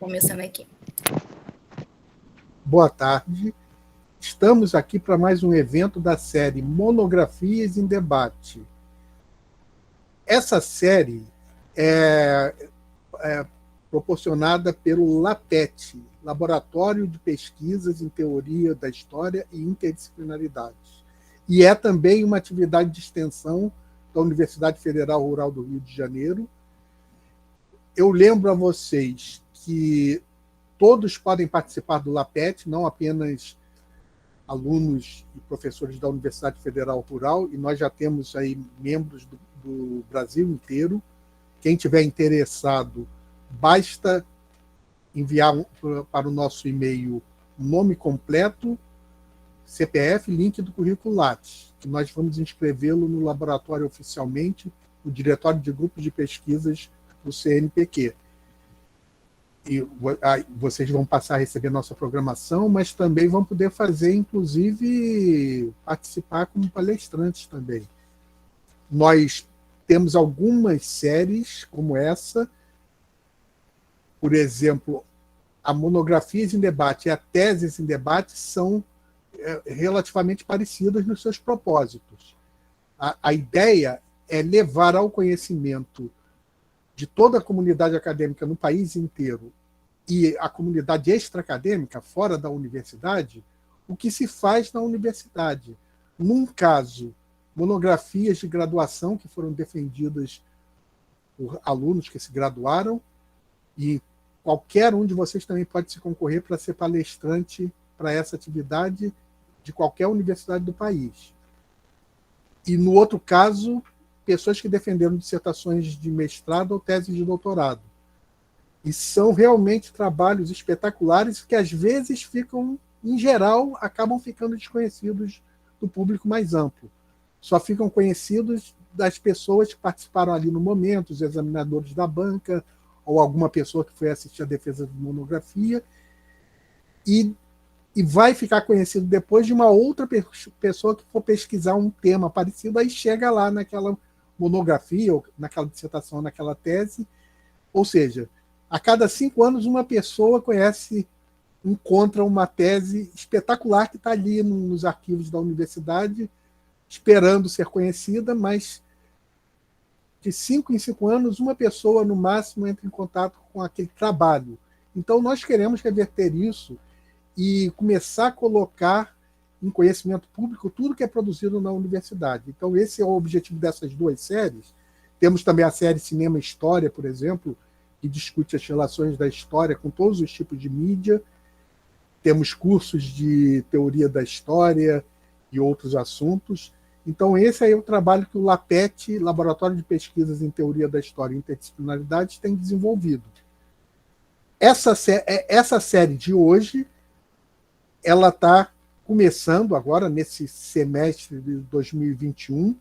Começando aqui. Boa tarde. Estamos aqui para mais um evento da série Monografias em Debate. Essa série é proporcionada pelo LAPET, Laboratório de Pesquisas em Teoria da História e Interdisciplinaridade. E é também uma atividade de extensão da Universidade Federal Rural do Rio de Janeiro. Eu lembro a vocês que todos podem participar do LAPET, não apenas alunos e professores da Universidade Federal Rural, e nós já temos aí membros do Brasil inteiro. Quem tiver interessado, basta enviar para o nosso e-mail o nome completo, CPF, link do currículo Lattes, que nós vamos inscrevê-lo no laboratório oficialmente, no Diretório de Grupos de Pesquisas do CNPq. E vocês vão passar a receber nossa programação, mas também vão poder fazer, inclusive, participar como palestrantes também. Nós temos algumas séries como essa, por exemplo, a Monografias em Debate e a Teses em Debate são relativamente parecidas nos seus propósitos. A ideia é levar ao conhecimento de toda a comunidade acadêmica no país inteiro e a comunidade extra-acadêmica, fora da universidade, o que se faz na universidade. Num caso, monografias de graduação que foram defendidas por alunos que se graduaram, e qualquer um de vocês também pode se concorrer para ser palestrante para essa atividade de qualquer universidade do país. E, no outro caso, pessoas que defenderam dissertações de mestrado ou teses de doutorado. E são realmente trabalhos espetaculares que, às vezes, ficam, em geral, acabam ficando desconhecidos do público mais amplo. Só ficam conhecidos das pessoas que participaram ali no momento, os examinadores da banca, ou alguma pessoa que foi assistir a defesa de monografia, e vai ficar conhecido depois de uma outra pessoa que for pesquisar um tema parecido, aí chega lá naquela monografia, ou naquela dissertação, naquela tese. Ou seja, a cada 5 anos uma pessoa encontra uma tese espetacular que está ali nos arquivos da universidade, esperando ser conhecida, mas de 5 em 5 anos uma pessoa, no máximo, entra em contato com aquele trabalho. Então, nós queremos reverter isso e começar a colocar em conhecimento público tudo que é produzido na universidade. Então, esse é o objetivo dessas 2 séries. Temos também a série Cinema e História, por exemplo, que discute as relações da história com todos os tipos de mídia. Temos cursos de teoria da história e outros assuntos. Então, esse aí é o trabalho que o LAPET, Laboratório de Pesquisas em Teoria da História e Interdisciplinaridade, tem desenvolvido. Essa série de hoje, ela está começando agora, nesse semestre de 2021,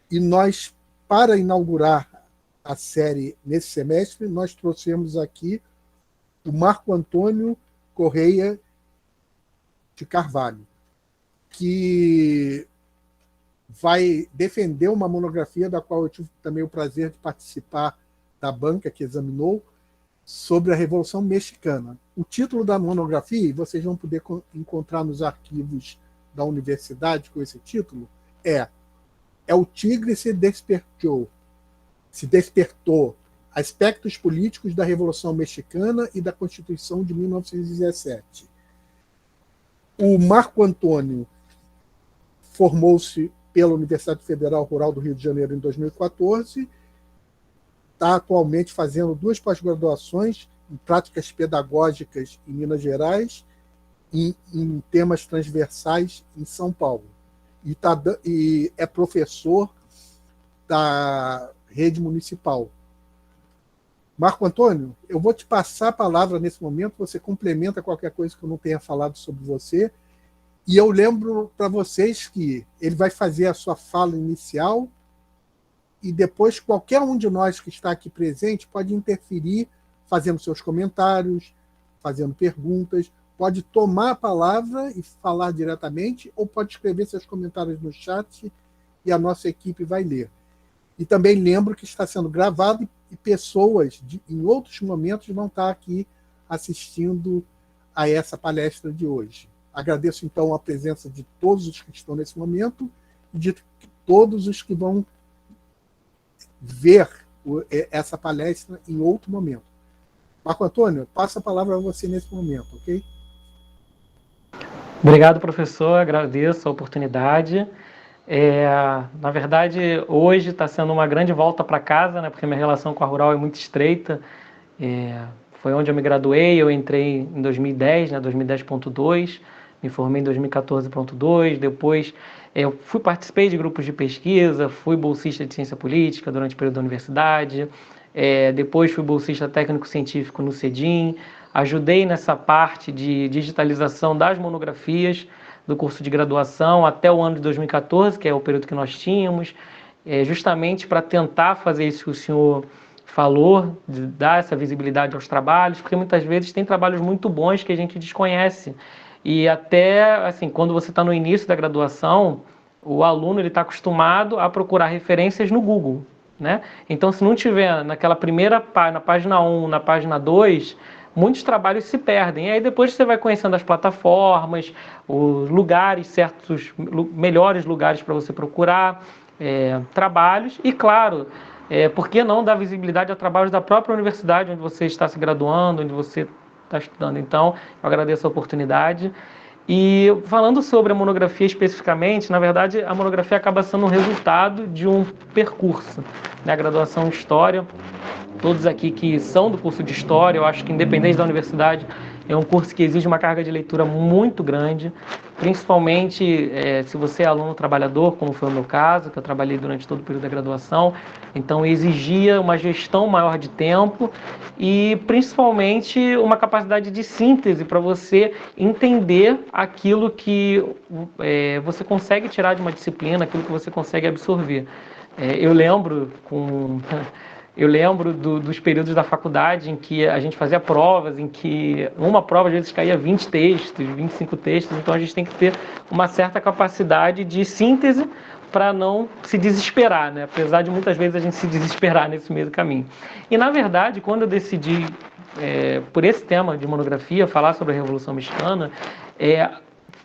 e nós, para inaugurar a série nesse semestre, nós trouxemos aqui o Marco Antônio Correia de Carvalho, que vai defender uma monografia da qual eu tive também o prazer de participar da banca que examinou, sobre a Revolução Mexicana. O título da monografia, vocês vão poder encontrar nos arquivos da universidade com esse título, é O Tigre se despertou, aspectos políticos da Revolução Mexicana e da Constituição de 1917. O Marco Antônio formou-se pela Universidade Federal Rural do Rio de Janeiro em 2014, está atualmente fazendo 2 pós-graduações em práticas pedagógicas em Minas Gerais e em temas transversais em São Paulo. E é professor da rede municipal. Marco Antônio, eu vou te passar a palavra nesse momento, você complementa qualquer coisa que eu não tenha falado sobre você, e eu lembro para vocês que ele vai fazer a sua fala inicial, e depois qualquer um de nós que está aqui presente pode interferir, fazendo seus comentários, fazendo perguntas, pode tomar a palavra e falar diretamente, ou pode escrever seus comentários no chat e a nossa equipe vai ler. E também lembro que está sendo gravado e pessoas em outros momentos vão estar aqui assistindo a essa palestra de hoje. Agradeço, então, a presença de todos os que estão nesse momento e de todos os que vão ver essa palestra em outro momento. Marco Antônio, passo a palavra a você nesse momento, ok? Obrigado, professor. Agradeço a oportunidade. Na verdade, hoje está sendo uma grande volta para casa, né, porque minha relação com a Rural é muito estreita. Foi onde eu me graduei, eu entrei em 2010, né, 2010.2, me formei em 2014.2, depois eu participei de grupos de pesquisa, fui bolsista de ciência política durante o período da universidade, depois fui bolsista técnico-científico no CEDIM, ajudei nessa parte de digitalização das monografias do curso de graduação até o ano de 2014, que é o período que nós tínhamos, justamente para tentar fazer isso que o senhor falou, de dar essa visibilidade aos trabalhos, porque muitas vezes tem trabalhos muito bons que a gente desconhece. E até, assim, quando você está no início da graduação, o aluno está acostumado a procurar referências no Google, né? Então, se não tiver naquela primeira na página 1, na página 2, muitos trabalhos se perdem. E aí depois você vai conhecendo as plataformas, os lugares, certos melhores lugares para você procurar trabalhos. E, claro, por que não dar visibilidade a trabalhos da própria universidade onde você está se graduando, onde você está estudando? Então, eu agradeço a oportunidade. E falando sobre a monografia especificamente, na verdade, a monografia acaba sendo um resultado de um percurso, né? A graduação em História, todos aqui que são do curso de História, eu acho que independente da universidade, é um curso que exige uma carga de leitura muito grande, principalmente se você é aluno trabalhador, como foi o meu caso, que eu trabalhei durante todo o período da graduação, então exigia uma gestão maior de tempo e principalmente uma capacidade de síntese para você entender aquilo que você consegue tirar de uma disciplina, aquilo que você consegue absorver. Eu lembro dos períodos da faculdade em que a gente fazia provas, em que uma prova às vezes caía 20 textos, 25 textos, então a gente tem que ter uma certa capacidade de síntese para não se desesperar, né? Apesar de muitas vezes a gente se desesperar nesse meio do caminho. E na verdade, quando eu decidi, por esse tema de monografia, falar sobre a Revolução Mexicana,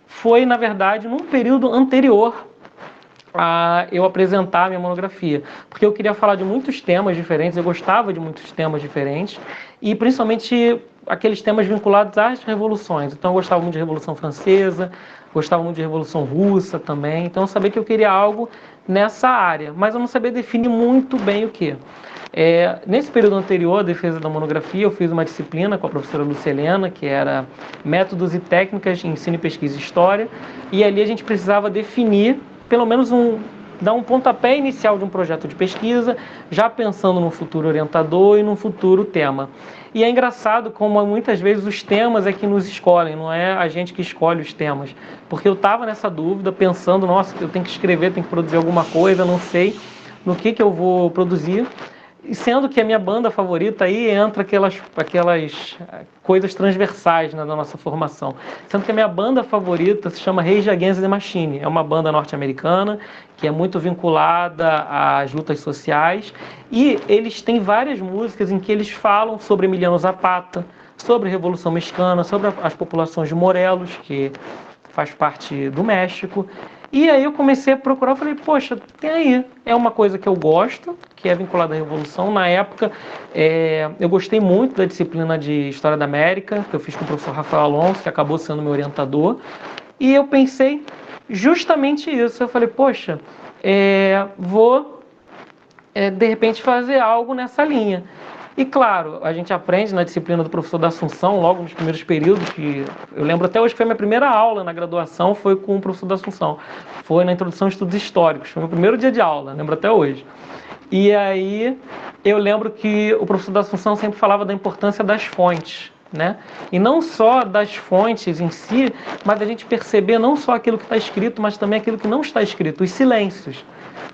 foi na verdade num período anterior a eu apresentar a minha monografia, porque eu queria falar de muitos temas diferentes, eu gostava de muitos temas diferentes, e principalmente aqueles temas vinculados às revoluções. Então eu gostava muito de Revolução Francesa, gostava muito de Revolução Russa também, então eu sabia que eu queria algo nessa área, mas eu não sabia definir muito bem o que. Nesse período anterior à defesa da monografia, eu fiz uma disciplina com a professora Lucelena, que era Métodos e Técnicas em Ensino e Pesquisa e História, e ali a gente precisava definir pelo menos dar um pontapé inicial de um projeto de pesquisa, já pensando no futuro orientador e no futuro tema. E é engraçado como muitas vezes os temas é que nos escolhem, não é a gente que escolhe os temas. Porque eu estava nessa dúvida, pensando, nossa, eu tenho que escrever, tenho que produzir alguma coisa, não sei no que eu vou produzir. E sendo que a minha banda favorita aí entra aquelas coisas transversais, né, da nossa formação. Sendo que a minha banda favorita se chama Rage Against the Machine. É uma banda norte-americana que é muito vinculada às lutas sociais. E eles têm várias músicas em que eles falam sobre Emiliano Zapata, sobre a Revolução Mexicana, sobre as populações de Morelos, que faz parte do México. E aí eu comecei a procurar, eu falei, poxa, tem aí, é uma coisa que eu gosto, que é vinculada à Revolução. Na época, eu gostei muito da disciplina de História da América, que eu fiz com o professor Rafael Alonso, que acabou sendo meu orientador. E eu pensei justamente isso, eu falei, poxa, vou, de repente, fazer algo nessa linha. E claro, a gente aprende na disciplina do professor da Assunção, logo nos primeiros períodos, que eu lembro até hoje que foi a minha primeira aula na graduação, foi com o professor da Assunção. Foi na Introdução a Estudos Históricos, foi o meu primeiro dia de aula, lembro até hoje. E aí eu lembro que o professor da Assunção sempre falava da importância das fontes, né? E não só das fontes em si, mas a gente perceber não só aquilo que está escrito, mas também aquilo que não está escrito, os silêncios.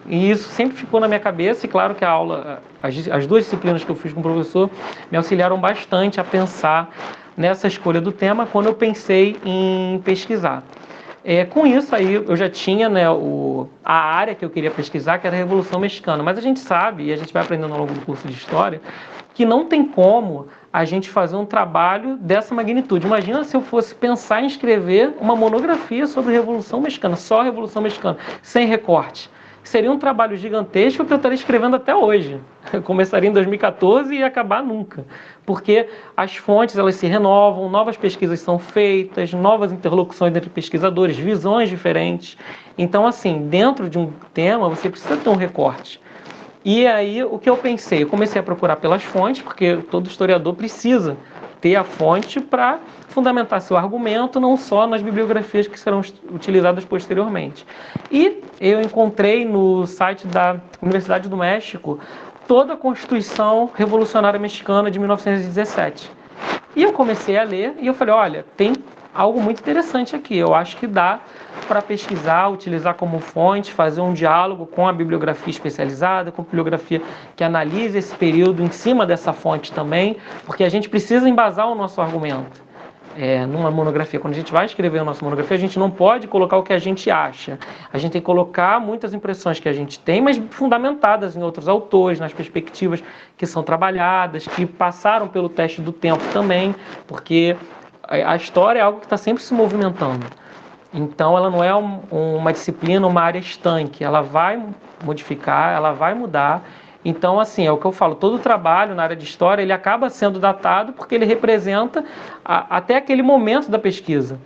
E isso sempre ficou na minha cabeça, e claro que a aula, as duas disciplinas que eu fiz com o professor me auxiliaram bastante a pensar nessa escolha do tema quando eu pensei em pesquisar. Com isso aí eu já tinha, né, a área que eu queria pesquisar, que era a Revolução Mexicana, mas a gente sabe, e a gente vai aprendendo ao longo do curso de História, que não tem como a gente fazer um trabalho dessa magnitude. Imagina se eu fosse pensar em escrever uma monografia sobre a Revolução Mexicana, só a Revolução Mexicana, sem recorte. Seria um trabalho gigantesco que eu estaria escrevendo até hoje. Eu começaria em 2014 e ia acabar nunca. Porque as fontes elas se renovam, novas pesquisas são feitas, novas interlocuções entre pesquisadores, visões diferentes. Então, assim, dentro de um tema, você precisa ter um recorte. E aí, o que eu pensei? Eu comecei a procurar pelas fontes, porque todo historiador precisa ter a fonte para fundamentar seu argumento, não só nas bibliografias que serão utilizadas posteriormente. E eu encontrei no site da Universidade do México toda a Constituição Revolucionária Mexicana de 1917. E eu comecei a ler e eu falei, olha, tem algo muito interessante aqui. Eu acho que dá para pesquisar, utilizar como fonte, fazer um diálogo com a bibliografia especializada, com a bibliografia que analise esse período em cima dessa fonte também, porque a gente precisa embasar o nosso argumento. Numa monografia, quando a gente vai escrever a nossa monografia, a gente não pode colocar o que a gente acha. A gente tem que colocar muitas impressões que a gente tem, mas fundamentadas em outros autores, nas perspectivas que são trabalhadas, que passaram pelo teste do tempo também, porque a história é algo que está sempre se movimentando. Então, ela não é uma disciplina, uma área estanque. Ela vai modificar, ela vai mudar. Então, assim, é o que eu falo, todo trabalho na área de história, ele acaba sendo datado porque ele representa até aquele momento da pesquisa.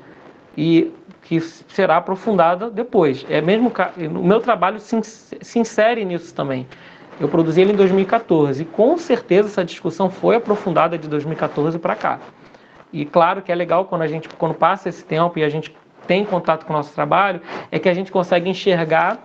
E que será aprofundada depois. O meu trabalho se insere nisso também. Eu produzi ele em 2014 e com certeza essa discussão foi aprofundada de 2014 para cá. E claro que é legal quando passa esse tempo e a gente tem contato com o nosso trabalho, é que a gente consegue enxergar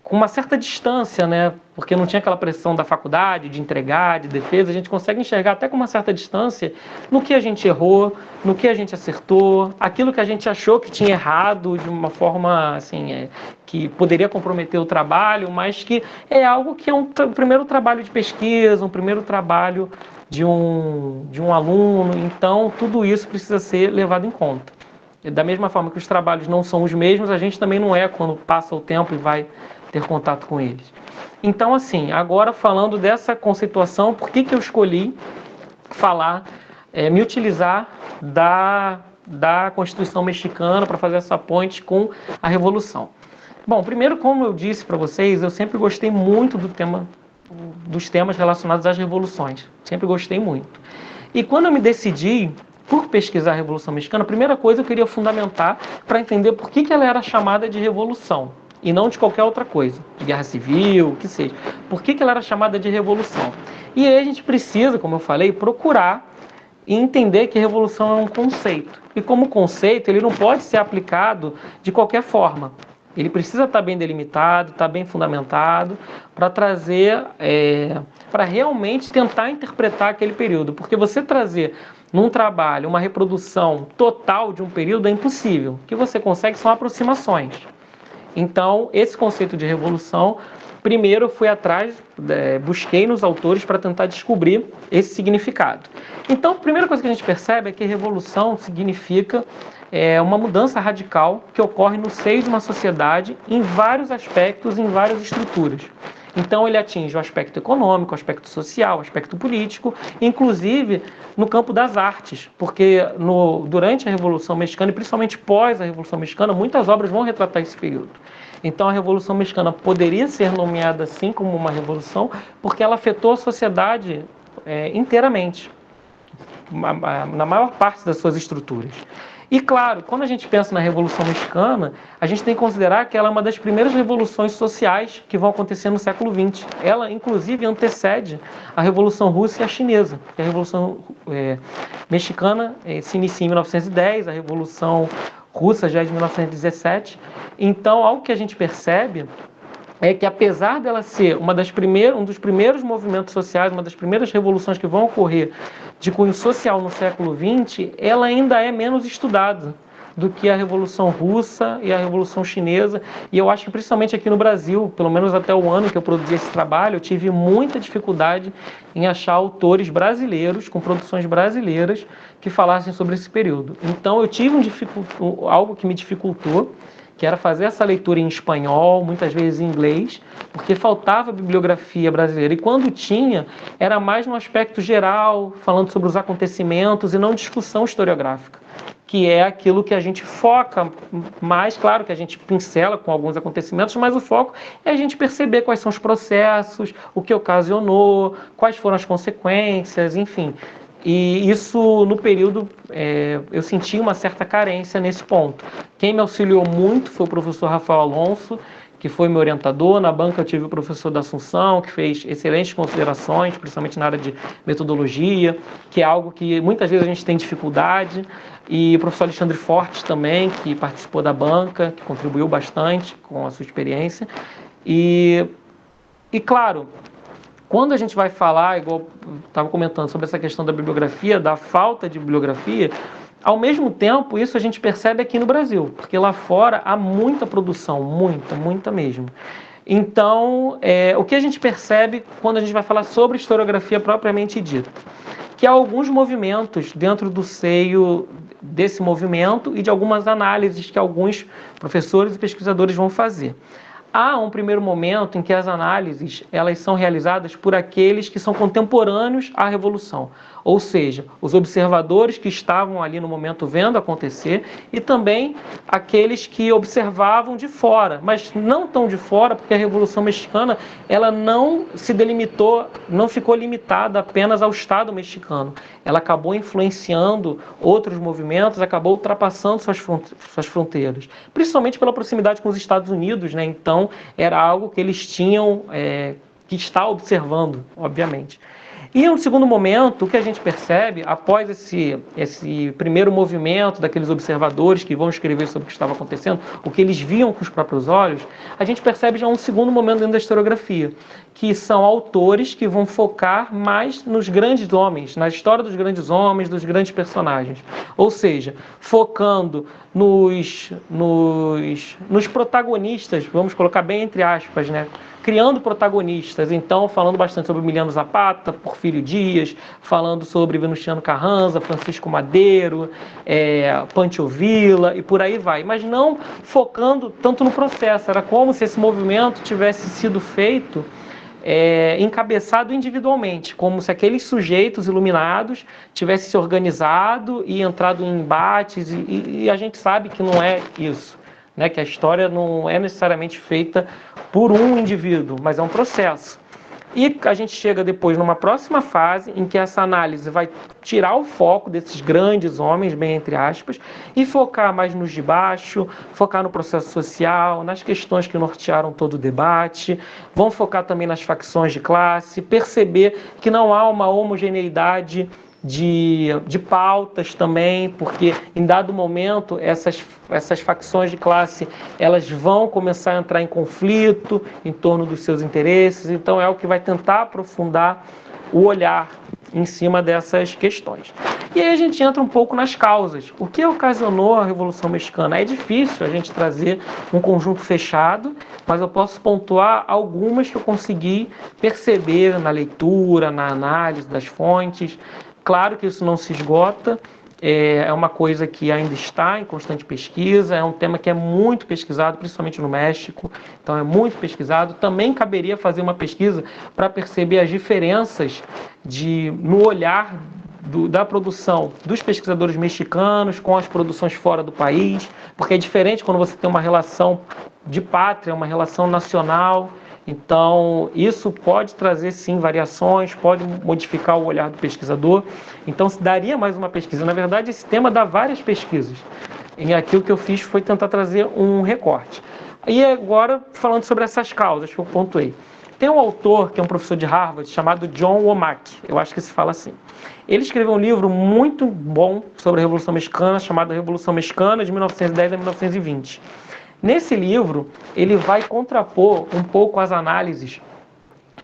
com uma certa distância, né? Porque não tinha aquela pressão da faculdade, de entregar, de defesa, a gente consegue enxergar até com uma certa distância no que a gente errou, no que a gente acertou, aquilo que a gente achou que tinha errado de uma forma, assim, que poderia comprometer o trabalho, mas que é algo que é um primeiro trabalho de pesquisa, um primeiro trabalho de um aluno, então tudo isso precisa ser levado em conta. Da mesma forma que os trabalhos não são os mesmos, a gente também não é quando passa o tempo e vai ter contato com eles. Então, assim, agora falando dessa conceituação, por que eu escolhi falar, me utilizar da Constituição Mexicana para fazer essa ponte com a Revolução? Bom, primeiro, como eu disse para vocês, eu sempre gostei muito dos temas relacionados às revoluções. Sempre gostei muito. E quando eu me decidi por pesquisar a Revolução Mexicana, a primeira coisa eu queria fundamentar para entender por que ela era chamada de revolução e não de qualquer outra coisa, de guerra civil, o que seja. Por que ela era chamada de revolução? E aí a gente precisa, como eu falei, procurar e entender que revolução é um conceito. E como conceito, ele não pode ser aplicado de qualquer forma. Ele precisa estar bem delimitado, estar bem fundamentado, para trazer, para realmente tentar interpretar aquele período. Porque você trazer num trabalho uma reprodução total de um período é impossível. O que você consegue são aproximações. Então, esse conceito de revolução, primeiro eu fui atrás, busquei nos autores para tentar descobrir esse significado. Então, a primeira coisa que a gente percebe é que revolução significa uma mudança radical que ocorre no seio de uma sociedade em vários aspectos, em várias estruturas. Então ele atinge o aspecto econômico, o aspecto social, o aspecto político, inclusive no campo das artes, porque durante a Revolução Mexicana e principalmente pós a Revolução Mexicana, muitas obras vão retratar esse período. Então a Revolução Mexicana poderia ser nomeada assim como uma revolução, porque ela afetou a sociedade inteiramente, na maior parte das suas estruturas. E claro, quando a gente pensa na Revolução Mexicana, a gente tem que considerar que ela é uma das primeiras revoluções sociais que vão acontecer no século XX. Ela, inclusive, antecede a Revolução Russa e a Chinesa. A Revolução Mexicana se inicia em 1910, a Revolução Russa já é de 1917. Então, algo que a gente percebe é que, apesar dela ser um dos primeiros movimentos sociais, uma das primeiras revoluções que vão ocorrer de cunho social no século XX, ela ainda é menos estudada do que a Revolução Russa e a Revolução Chinesa. E eu acho que, principalmente aqui no Brasil, pelo menos até o ano que eu produzi esse trabalho, eu tive muita dificuldade em achar autores brasileiros, com produções brasileiras, que falassem sobre esse período. Então, eu tive algo que me dificultou, que era fazer essa leitura em espanhol, muitas vezes em inglês, porque faltava bibliografia brasileira. E quando tinha, era mais no aspecto geral, falando sobre os acontecimentos e não discussão historiográfica, que é aquilo que a gente foca mais, claro que a gente pincela com alguns acontecimentos, mas o foco é a gente perceber quais são os processos, o que ocasionou, quais foram as consequências, enfim. E isso, no período, eu senti uma certa carência nesse ponto. Quem me auxiliou muito foi o professor Rafael Alonso, que foi meu orientador. Na banca eu tive o professor da Assunção, que fez excelentes considerações, principalmente na área de metodologia, que é algo que muitas vezes a gente tem dificuldade. E o professor Alexandre Fortes também, que participou da banca, que contribuiu bastante com a sua experiência. E claro, quando a gente vai falar, igual eu estava comentando, sobre essa questão da bibliografia, da falta de bibliografia, ao mesmo tempo, isso a gente percebe aqui no Brasil, porque lá fora há muita produção, muita mesmo. Então, o que a gente percebe quando a gente vai falar sobre historiografia propriamente dita? Que há alguns movimentos dentro do seio desse movimento e de algumas análises que alguns professores e pesquisadores vão fazer. Há um primeiro momento em que as análises elas são realizadas por aqueles que são contemporâneos à Revolução, ou seja, os observadores que estavam ali no momento vendo acontecer e também aqueles que observavam de fora, mas não tão de fora, porque a Revolução Mexicana ela não se delimitou, não ficou limitada apenas ao Estado mexicano. Ela acabou influenciando outros movimentos, acabou ultrapassando suas fronteiras, principalmente pela proximidade com os Estados Unidos, né? Então, era algo que eles tinham que estar observando, obviamente. E no segundo momento, o que a gente percebe, após esse primeiro movimento daqueles observadores que vão escrever sobre o que estava acontecendo, o que eles viam com os próprios olhos, a gente percebe já um segundo momento dentro da historiografia, que são autores que vão focar mais nos grandes homens, na história dos grandes homens, dos grandes personagens. Ou seja, focando nos protagonistas, vamos colocar bem entre aspas, né? Criando protagonistas, então falando bastante sobre Emiliano Zapata, Porfírio Dias, falando sobre Venustiano Carranza, Francisco Madeiro, Pancho Villa e por aí vai, mas não focando tanto no processo. Era como se esse movimento tivesse sido feito encabeçado individualmente, como se aqueles sujeitos iluminados tivessem se organizado e entrado em embates, e a gente sabe que não é isso, né? Que a história não é necessariamente feita por um indivíduo, mas é um processo. E a gente chega depois numa próxima fase em que essa análise vai tirar o foco desses grandes homens, bem entre aspas, e focar mais nos de baixo, focar no processo social, nas questões que nortearam todo o debate, vão focar também nas facções de classe, perceber que não há uma homogeneidade de pautas também, porque em dado momento essas facções de classe elas vão começar a entrar em conflito em torno dos seus interesses, então é o que vai tentar aprofundar o olhar em cima dessas questões. E aí a gente entra um pouco nas causas. O que ocasionou a Revolução Mexicana? É difícil a gente trazer um conjunto fechado, mas eu posso pontuar algumas que eu consegui perceber na leitura, na análise das fontes. Claro que isso não se esgota, é uma coisa que ainda está em constante pesquisa, é um tema que é muito pesquisado, principalmente no México, então é muito pesquisado. Também caberia fazer uma pesquisa para perceber as diferenças no olhar da produção dos pesquisadores mexicanos com as produções fora do país, porque é diferente quando você tem uma relação de pátria, uma relação nacional. Então, isso pode trazer, sim, variações, pode modificar o olhar do pesquisador. Então, se daria mais uma pesquisa. Na verdade, esse tema dá várias pesquisas. E aqui o que eu fiz foi tentar trazer um recorte. E agora, falando sobre essas causas que eu pontuei. Tem um autor, que é um professor de Harvard, chamado John Womack. Eu acho que se fala assim. Ele escreveu um livro muito bom sobre a Revolução Mexicana, chamado Revolução Mexicana, de 1910 a 1920. Nesse livro, ele vai contrapor um pouco as análises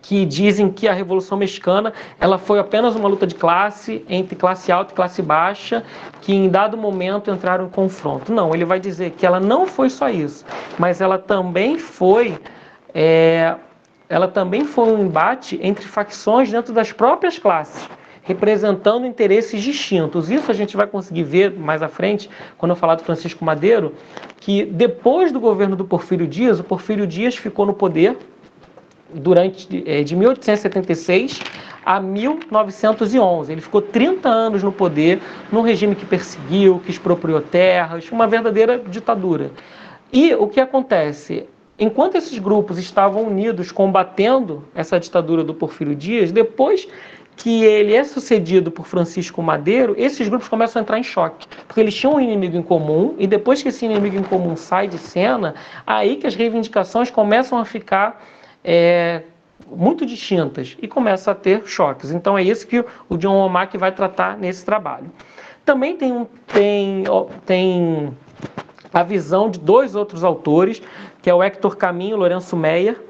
que dizem que a Revolução Mexicana ela foi apenas uma luta de classe entre classe alta e classe baixa, que em dado momento entraram em confronto. Não, ele vai dizer que ela não foi só isso, mas ela também foi um embate entre facções dentro das próprias classes, representando interesses distintos. Isso a gente vai conseguir ver mais à frente, quando eu falar do Francisco Madeiro, que depois do governo do Porfírio Dias, o Porfírio Dias ficou no poder de 1876 a 1911. Ele ficou 30 anos no poder, num regime que perseguiu, que expropriou terras, uma verdadeira ditadura. E o que acontece? Enquanto esses grupos estavam unidos combatendo essa ditadura do Porfírio Dias, depois que ele é sucedido por Francisco Madeiro, esses grupos começam a entrar em choque, porque eles tinham um inimigo em comum, e depois que esse inimigo em comum sai de cena, aí que as reivindicações começam a ficar muito distintas e começa a ter choques. Então é isso que o John Womack vai tratar nesse trabalho. Também tem a visão de dois outros autores, que é o Hector Caminho e o Lourenço Meyer,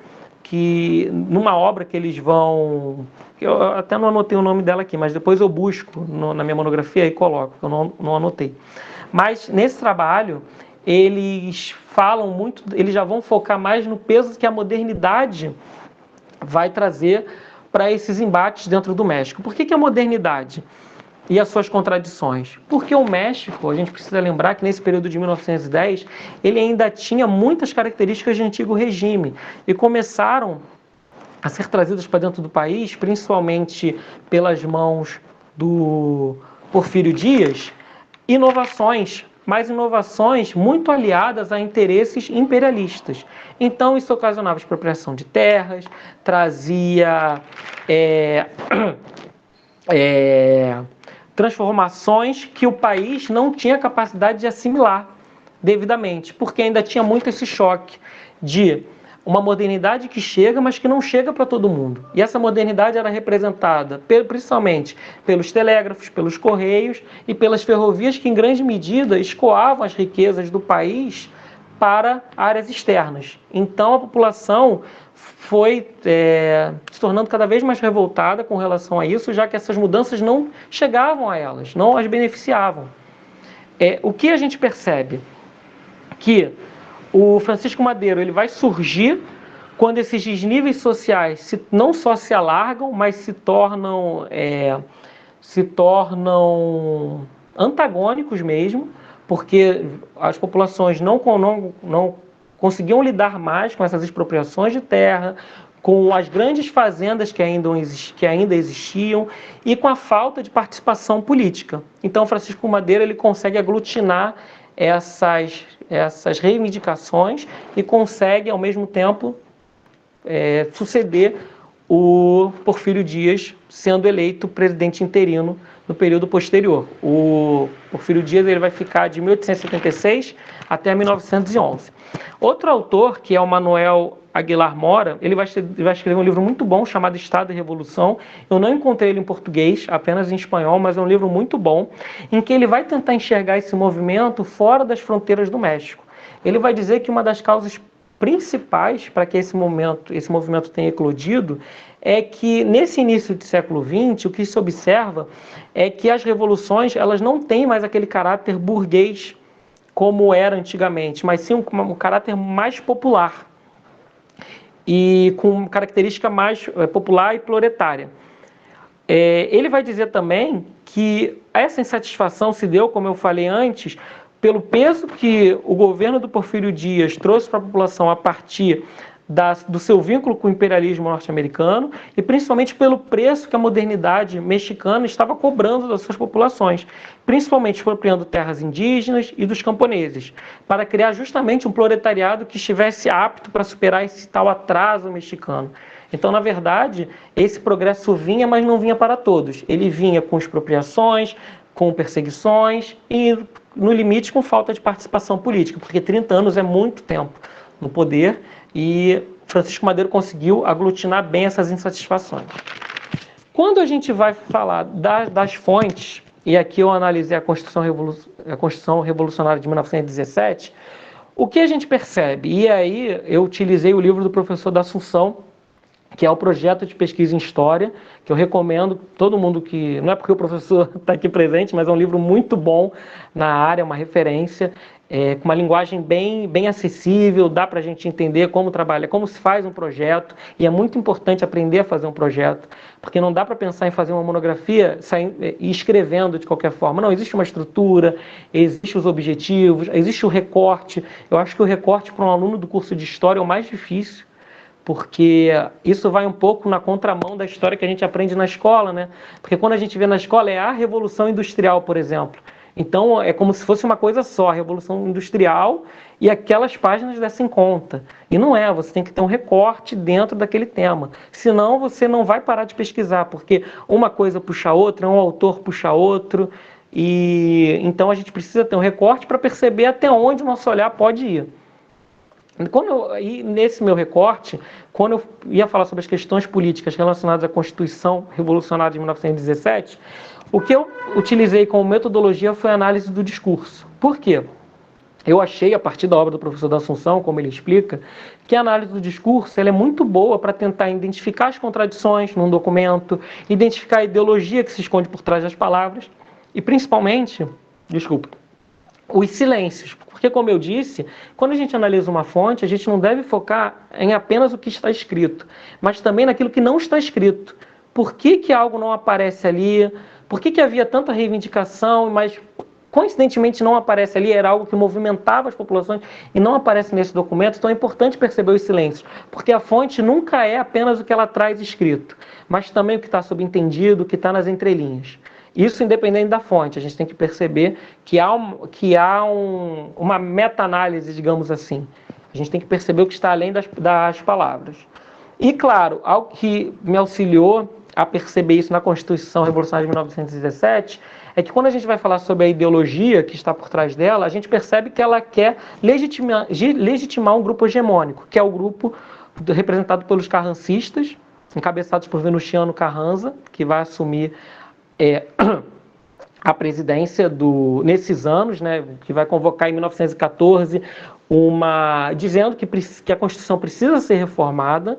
que numa obra que eles vão... Eu até não anotei o nome dela aqui, mas depois eu busco na minha monografia e coloco, eu não anotei. Mas nesse trabalho, eles falam muito, eles já vão focar mais no peso que a modernidade vai trazer para esses embates dentro do México. Por que a modernidade e as suas contradições? Porque o México, a gente precisa lembrar que nesse período de 1910, ele ainda tinha muitas características de antigo regime e começaram a ser trazidas para dentro do país, principalmente pelas mãos do Porfírio Dias, inovações, mas inovações muito aliadas a interesses imperialistas. Então isso ocasionava expropriação de terras, trazia transformações que o país não tinha capacidade de assimilar devidamente, porque ainda tinha muito esse choque de uma modernidade que chega, mas que não chega para todo mundo. E essa modernidade era representada principalmente pelos telégrafos, pelos correios e pelas ferrovias que, em grande medida, escoavam as riquezas do país para áreas externas. Então, a população foi se tornando cada vez mais revoltada com relação a isso, já que essas mudanças não chegavam a elas, não as beneficiavam. O que a gente percebe? Que o Francisco Madeiro ele vai surgir quando esses desníveis sociais não só se alargam, mas se tornam antagônicos mesmo, porque as populações não conseguiam lidar mais com essas expropriações de terra, com as grandes fazendas que ainda existiam e com a falta de participação política. Então, Francisco Madeiro ele consegue aglutinar essas reivindicações e consegue, ao mesmo tempo, suceder o Porfírio Dias sendo eleito presidente interino no período posterior. O Porfírio Dias ele vai ficar de 1876 até 1911. Outro autor, que é o Manuel Aguilar Mora, ele vai escrever um livro muito bom chamado Estado e Revolução. Eu não encontrei ele em português, apenas em espanhol, mas é um livro muito bom, em que ele vai tentar enxergar esse movimento fora das fronteiras do México. Ele vai dizer que uma das causas principais para que esse movimento tenha eclodido é que nesse início do século XX, o que se observa é que as revoluções elas não têm mais aquele caráter burguês como era antigamente, mas sim um caráter mais popular e com característica mais popular e proletária. Ele vai dizer também que essa insatisfação se deu, como eu falei antes, pelo peso que o governo do Porfírio Dias trouxe para a população a partir do seu vínculo com o imperialismo norte-americano e principalmente pelo preço que a modernidade mexicana estava cobrando das suas populações, principalmente expropriando terras indígenas e dos camponeses, para criar justamente um proletariado que estivesse apto para superar esse tal atraso mexicano. Então, na verdade, esse progresso vinha, mas não vinha para todos. Ele vinha com expropriações, com perseguições e, no limite, com falta de participação política, porque 30 anos é muito tempo no poder e Francisco Madeiro conseguiu aglutinar bem essas insatisfações. Quando a gente vai falar das fontes, e aqui eu analisei a Constituição Revolucionária de 1917, o que a gente percebe? E aí eu utilizei o livro do professor da Assunção, que é o projeto de pesquisa em História, que eu recomendo todo mundo que... Não é porque o professor está aqui presente, mas é um livro muito bom na área, uma referência, com uma linguagem bem acessível, dá para a gente entender como trabalha, como se faz um projeto, e é muito importante aprender a fazer um projeto, porque não dá para pensar em fazer uma monografia e escrevendo de qualquer forma. Não, existe uma estrutura, existem os objetivos, existe o recorte. Eu acho que o recorte para um aluno do curso de História é o mais difícil, porque isso vai um pouco na contramão da história que a gente aprende na escola, né? Porque quando a gente vê na escola é a Revolução Industrial, por exemplo. Então é como se fosse uma coisa só, a Revolução Industrial e aquelas páginas dessem conta. E não é, você tem que ter um recorte dentro daquele tema. Senão você não vai parar de pesquisar, porque uma coisa puxa a outra, um autor puxa outro, e então a gente precisa ter um recorte para perceber até onde o nosso olhar pode ir. E nesse meu recorte, quando eu ia falar sobre as questões políticas relacionadas à Constituição Revolucionária de 1917, o que eu utilizei como metodologia foi a análise do discurso. Por quê? Eu achei, a partir da obra do professor da Assunção, como ele explica, que a análise do discurso ela é muito boa para tentar identificar as contradições num documento, identificar a ideologia que se esconde por trás das palavras e, principalmente, os silêncios. Porque, como eu disse, quando a gente analisa uma fonte, a gente não deve focar em apenas o que está escrito, mas também naquilo que não está escrito. Por que algo não aparece ali? Por que havia tanta reivindicação, mas coincidentemente não aparece ali? Era algo que movimentava as populações e não aparece nesse documento. Então é importante perceber os silêncios, porque a fonte nunca é apenas o que ela traz escrito, mas também o que está subentendido, o que está nas entrelinhas. Isso independente da fonte, a gente tem que perceber que há uma meta-análise, digamos assim. A gente tem que perceber o que está além das palavras. E, claro, algo que me auxiliou a perceber isso na Constituição Revolucionária de 1917 é que quando a gente vai falar sobre a ideologia que está por trás dela, a gente percebe que ela quer legitimar um grupo hegemônico, que é o grupo representado pelos carrancistas, encabeçados por Venustiano Carranza, que vai assumir a presidência nesses anos, né, que vai convocar em 1914 dizendo que a Constituição precisa ser reformada,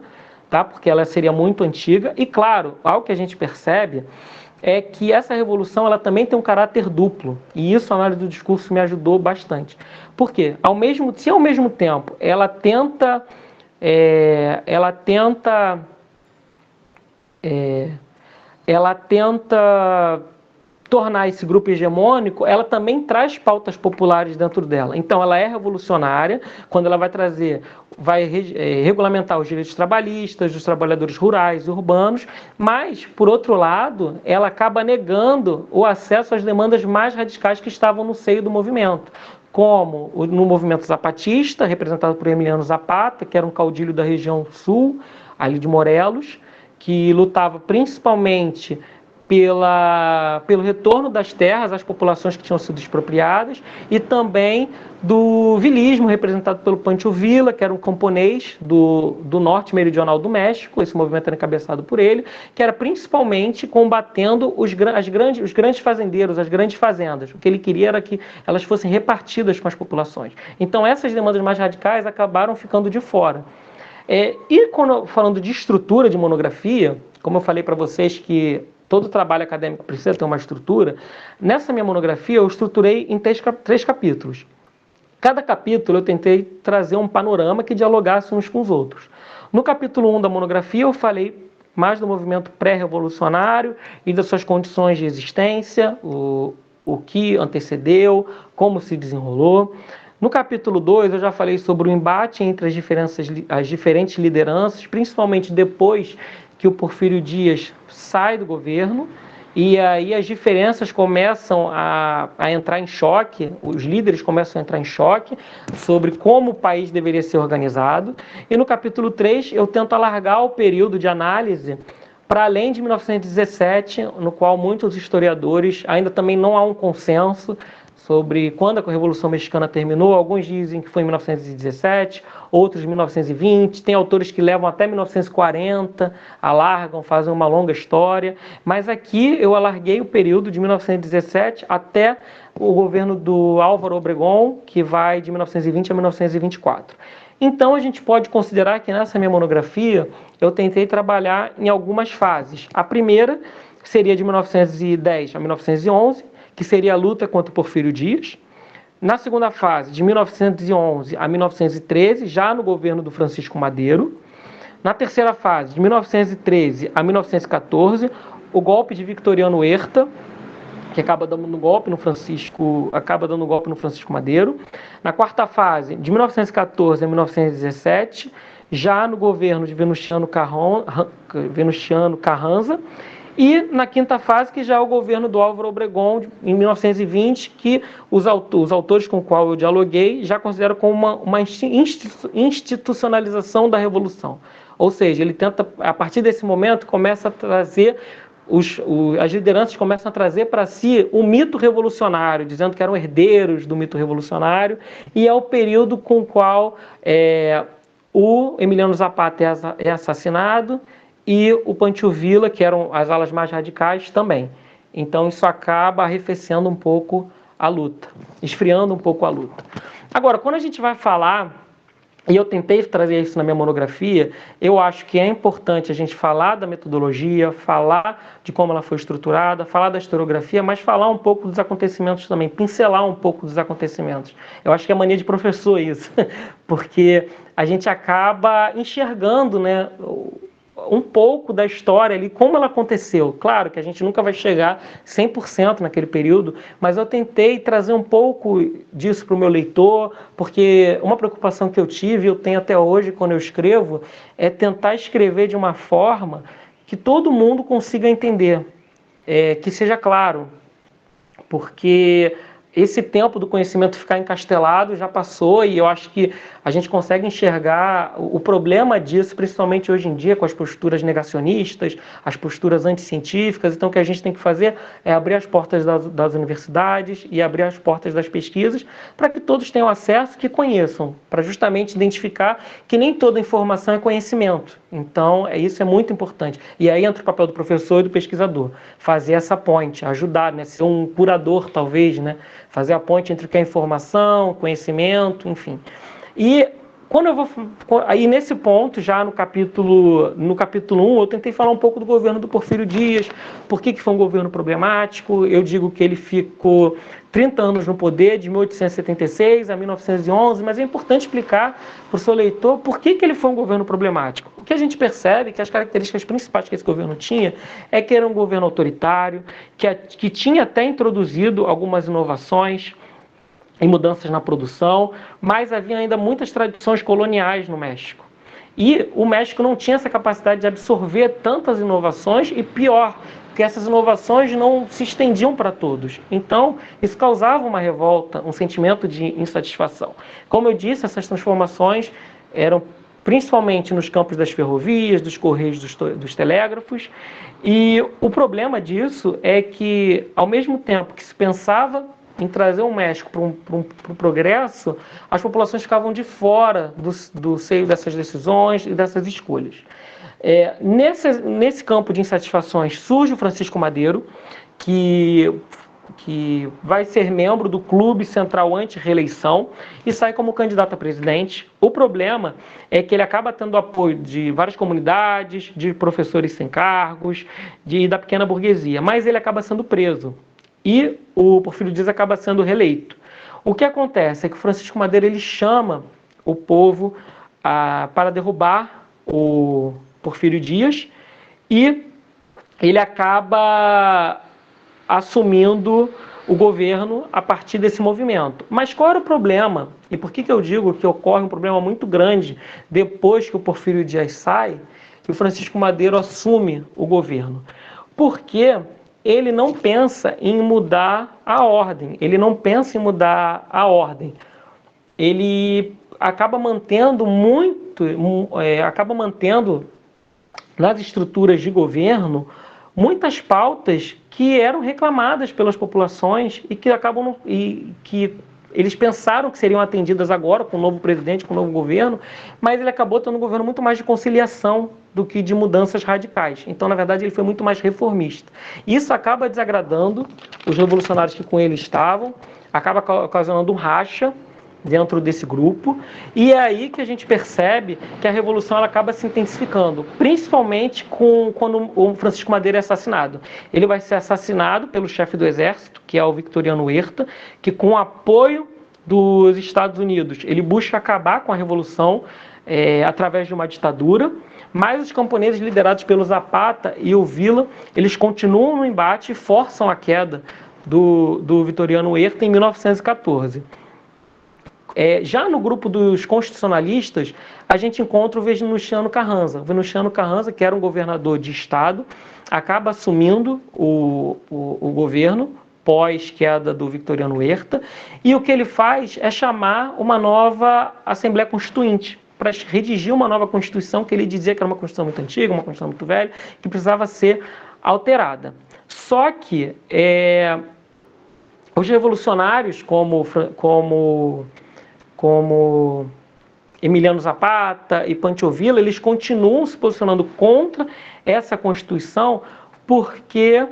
tá, porque ela seria muito antiga. E claro, algo que a gente percebe é que essa revolução ela também tem um caráter duplo, e isso a análise do discurso me ajudou bastante. Por quê? Se ao mesmo tempo ela tenta tornar esse grupo hegemônico, ela também traz pautas populares dentro dela. Então, ela é revolucionária quando ela vai regulamentar os direitos trabalhistas, dos trabalhadores rurais e urbanos, mas, por outro lado, ela acaba negando o acesso às demandas mais radicais que estavam no seio do movimento, como no movimento zapatista, representado por Emiliano Zapata, que era um caudilho da região sul, ali de Morelos, que lutava principalmente pelo retorno das terras às populações que tinham sido expropriadas, e também do vilismo, representado pelo Pancho Villa, que era um camponês do norte meridional do México. Esse movimento era encabeçado por ele, que era principalmente combatendo os grandes fazendeiros, as grandes fazendas. O que ele queria era que elas fossem repartidas com as populações. Então essas demandas mais radicais acabaram ficando de fora. Falando de estrutura de monografia, como eu falei para vocês que todo trabalho acadêmico precisa ter uma estrutura, nessa minha monografia eu estruturei em 3 capítulos. Cada capítulo eu tentei trazer um panorama que dialogasse uns com os outros. No capítulo 1 da monografia eu falei mais do movimento pré-revolucionário e das suas condições de existência, o que antecedeu, como se desenrolou. No capítulo 2 eu já falei sobre o embate entre as diferentes lideranças, principalmente depois que o Porfírio Dias sai do governo, e aí as diferenças começam a entrar em choque, os líderes começam a entrar em choque sobre como o país deveria ser organizado. E no capítulo 3 eu tento alargar o período de análise para além de 1917, no qual muitos historiadores, ainda também não há um consenso sobre quando a Revolução Mexicana terminou. Alguns dizem que foi em 1917, outros em 1920, tem autores que levam até 1940, alargam, fazem uma longa história, mas aqui eu alarguei o período de 1917 até o governo do Álvaro Obregón, que vai de 1920 a 1924. Então a gente pode considerar que nessa minha monografia eu tentei trabalhar em algumas fases. A primeira seria de 1910 a 1911, que seria a luta contra o Porfírio Dias. Na segunda fase, de 1911 a 1913, já no governo do Francisco Madeiro. Na terceira fase, de 1913 a 1914, o golpe de Victoriano Huerta, que acaba dando golpe no Francisco Madeiro. Na quarta fase, de 1914 a 1917, já no governo de Venustiano Carranza. E na quinta fase, que já é o governo do Álvaro Obregón, em 1920, que os autores com os quais eu dialoguei já consideram como uma institucionalização da Revolução. Ou seja, ele tenta, a partir desse momento, começa a trazer, as lideranças começam a trazer para si o mito revolucionário, dizendo que eram herdeiros do mito revolucionário, e é o período com o qual o Emiliano Zapata é assassinado, e o Pancho Villa, que eram as alas mais radicais, também. Então isso acaba arrefecendo um pouco a luta, esfriando um pouco a luta. Agora, quando a gente vai falar, e eu tentei trazer isso na minha monografia, eu acho que é importante a gente falar da metodologia, falar de como ela foi estruturada, falar da historiografia, mas falar um pouco dos acontecimentos também, pincelar um pouco dos acontecimentos. Eu acho que é mania de professor isso, porque a gente acaba enxergando, né, um pouco da história ali, como ela aconteceu. Claro que a gente nunca vai chegar 100% naquele período, mas eu tentei trazer um pouco disso para o meu leitor, porque uma preocupação que eu tive, eu tenho até hoje quando eu escrevo, é tentar escrever de uma forma que todo mundo consiga entender, que seja claro, porque esse tempo do conhecimento ficar encastelado já passou, e eu acho que a gente consegue enxergar o problema disso, principalmente hoje em dia, com as posturas negacionistas, as posturas anticientíficas. Então, o que a gente tem que fazer é abrir as portas das universidades e abrir as portas das pesquisas para que todos tenham acesso, que conheçam, para justamente identificar que nem toda informação é conhecimento. Então, isso é muito importante. E aí entra o papel do professor e do pesquisador, fazer essa ponte, ajudar, né? Ser um curador, talvez, né? Fazer a ponte entre o que é informação, conhecimento, enfim. E quando eu vou, aí nesse ponto, já no capítulo 1, eu tentei falar um pouco do governo do Porfírio Dias, por que foi um governo problemático. Eu digo que ele ficou 30 anos no poder, de 1876 a 1911, mas é importante explicar para o seu leitor por que ele foi um governo problemático. O que a gente percebe, que as características principais que esse governo tinha, é que era um governo autoritário, que tinha até introduzido algumas inovações e mudanças na produção, mas havia ainda muitas tradições coloniais no México. E o México não tinha essa capacidade de absorver tantas inovações, e pior, que essas inovações não se estendiam para todos. Então, isso causava uma revolta, um sentimento de insatisfação. Como eu disse, essas transformações eram principalmente nos campos das ferrovias, dos correios, dos telégrafos, e o problema disso é que, ao mesmo tempo que se pensava em trazer o México para um progresso, as populações ficavam de fora do seio dessas decisões e dessas escolhas. Nesse campo de insatisfações surge o Francisco Madeiro, que vai ser membro do Clube Central Anti-Reeleição e sai como candidato a presidente. O problema é que ele acaba tendo apoio de várias comunidades, de professores sem cargos, da pequena burguesia, mas ele acaba sendo preso. E o Porfírio Dias acaba sendo reeleito. O que acontece é que o Francisco Madeiro ele chama o povo para derrubar o Porfírio Dias, e ele acaba assumindo o governo a partir desse movimento. Mas qual era o problema? E por que eu digo que ocorre um problema muito grande depois que o Porfírio Dias sai e o Francisco Madeiro assume o governo? Porque ele não pensa em mudar a ordem, Ele acaba mantendo nas estruturas de governo muitas pautas que eram reclamadas pelas populações e que eles pensaram que seriam atendidas agora com o novo presidente, com o novo governo, mas ele acabou tendo um governo muito mais de conciliação do que de mudanças radicais. Então, na verdade, ele foi muito mais reformista. Isso acaba desagradando os revolucionários que com ele estavam, acaba ocasionando um racha, dentro desse grupo, e é aí que a gente percebe que a revolução ela acaba se intensificando, principalmente quando o Francisco Madeira é assassinado. Ele vai ser assassinado pelo chefe do exército, que é o Victoriano Huerta, que com o apoio dos Estados Unidos, ele busca acabar com a revolução através de uma ditadura, mas os camponeses liderados pelo Zapata e o Villa, eles continuam no embate e forçam a queda do Victoriano Huerta em 1914. Já no grupo dos constitucionalistas, a gente encontra o Venustiano Carranza. O Venustiano Carranza, que era um governador de estado, acaba assumindo o governo pós-queda do Victoriano Huerta, e o que ele faz é chamar uma nova Assembleia Constituinte, para redigir uma nova Constituição, que ele dizia que era uma Constituição muito antiga, uma Constituição muito velha, que precisava ser alterada. Só que os revolucionários, como Emiliano Zapata e Pancho Villa, eles continuam se posicionando contra essa Constituição porque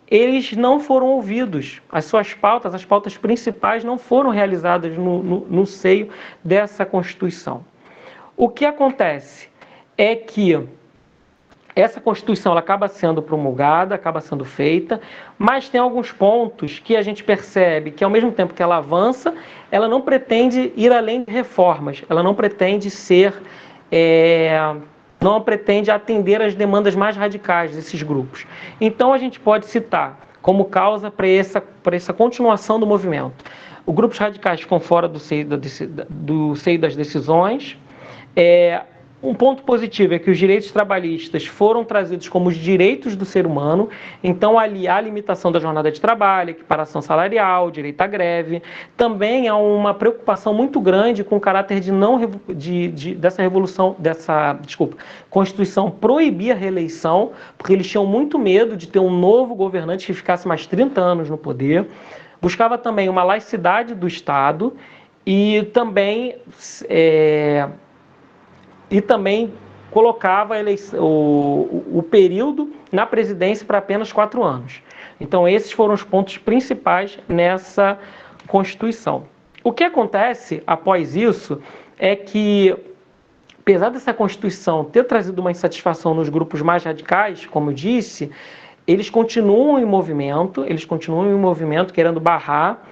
eles não foram ouvidos. As suas pautas, as pautas principais, não foram realizadas no seio dessa Constituição. O que acontece é que essa Constituição ela acaba sendo promulgada, acaba sendo feita, mas tem alguns pontos que a gente percebe que, ao mesmo tempo que ela avança, ela não pretende ir além de reformas, ela não pretende não pretende atender às demandas mais radicais desses grupos. Então, a gente pode citar como causa para essa continuação do movimento. Os grupos radicais ficam fora do seio das decisões. Um ponto positivo é que os direitos trabalhistas foram trazidos como os direitos do ser humano, então ali há a limitação da jornada de trabalho, equiparação salarial, direito à greve. Também há uma preocupação muito grande com o caráter dessa Constituição proibir a reeleição, porque eles tinham muito medo de ter um novo governante que ficasse mais 30 anos no poder. Buscava também uma laicidade do Estado e também colocava o período na presidência para apenas 4 anos. Então, esses foram os pontos principais nessa Constituição. O que acontece após isso é que, apesar dessa Constituição ter trazido uma insatisfação nos grupos mais radicais, como eu disse, eles continuam em movimento querendo barrar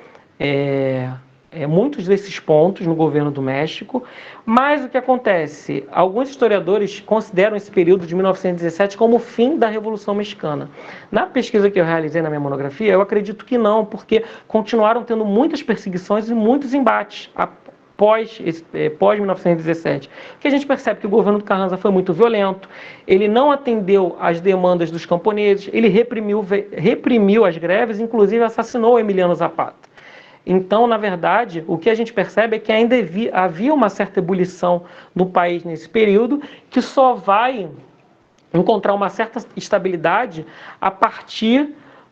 muitos desses pontos no governo do México, mas o que acontece? Alguns historiadores consideram esse período de 1917 como o fim da Revolução Mexicana. Na pesquisa que eu realizei na minha monografia, eu acredito que não, porque continuaram tendo muitas perseguições e muitos embates pós 1917. Que a gente percebe que o governo do Carranza foi muito violento, ele não atendeu às demandas dos camponeses, ele reprimiu as greves, inclusive assassinou Emiliano Zapata. Então, na verdade, o que a gente percebe é que ainda havia uma certa ebulição no país nesse período, que só vai encontrar uma certa estabilidade a partir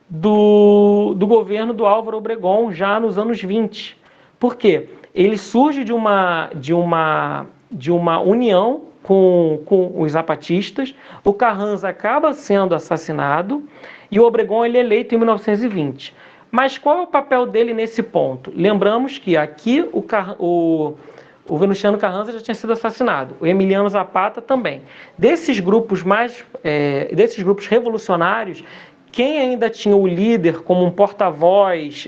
do governo do Álvaro Obregón, já nos anos 20. Por quê? Ele surge de uma união com os zapatistas, o Carranza acaba sendo assassinado e o Obregón ele é eleito em 1920. Mas qual é o papel dele nesse ponto? Lembramos que aqui o Venustiano Carranza já tinha sido assassinado, o Emiliano Zapata também. Desses grupos revolucionários, quem ainda tinha o líder como um porta-voz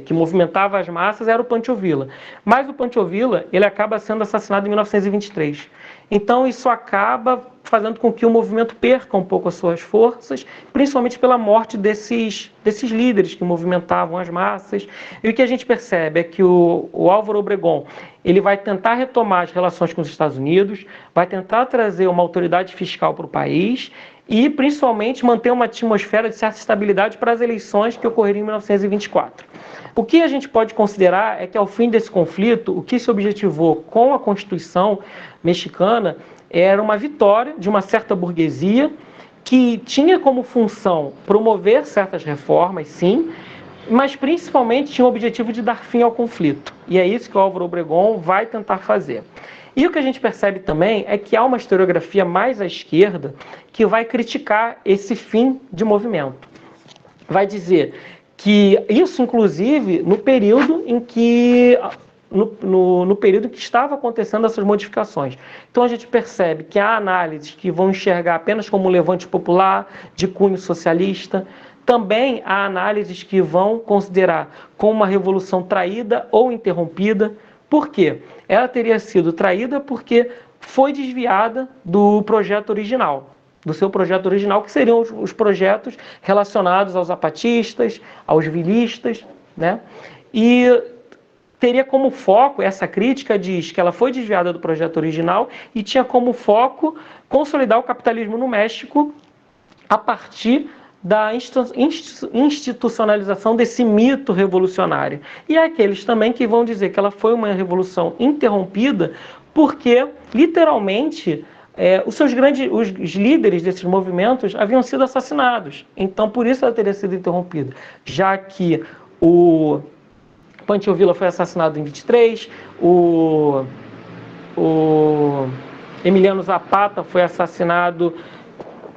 que movimentava as massas era o Pancho Villa. Mas o Pancho Villa ele acaba sendo assassinado em 1923. Então isso acaba fazendo com que o movimento perca um pouco as suas forças, principalmente pela morte desses líderes que movimentavam as massas. E o que a gente percebe é que o Álvaro Obregón ele vai tentar retomar as relações com os Estados Unidos, vai tentar trazer uma autoridade fiscal para o país e, principalmente, manter uma atmosfera de certa estabilidade para as eleições que ocorreriam em 1924. O que a gente pode considerar é que, ao fim desse conflito, o que se objetivou com a Constituição mexicana era uma vitória de uma certa burguesia que tinha como função promover certas reformas, sim, mas principalmente tinha o objetivo de dar fim ao conflito. E é isso que o Álvaro Obregón vai tentar fazer. E o que a gente percebe também é que há uma historiografia mais à esquerda que vai criticar esse fim de movimento. Vai dizer que isso, inclusive, no período em que no período que estava acontecendo essas modificações. Então a gente percebe que há análises que vão enxergar apenas como um levante popular, de cunho socialista. Também há análises que vão considerar como uma revolução traída ou interrompida. Por quê? Ela teria sido traída porque foi desviada do projeto original, do seu projeto original, que seriam os projetos relacionados aos zapatistas, aos vilistas, né? E teria como foco, essa crítica diz que ela foi desviada do projeto original e tinha como foco consolidar o capitalismo no México a partir da institucionalização desse mito revolucionário. E há aqueles também que vão dizer que ela foi uma revolução interrompida porque, literalmente, os líderes desses movimentos haviam sido assassinados. Então, por isso ela teria sido interrompida, já que o Pancho Villa foi assassinado em 23, o Emiliano Zapata foi assassinado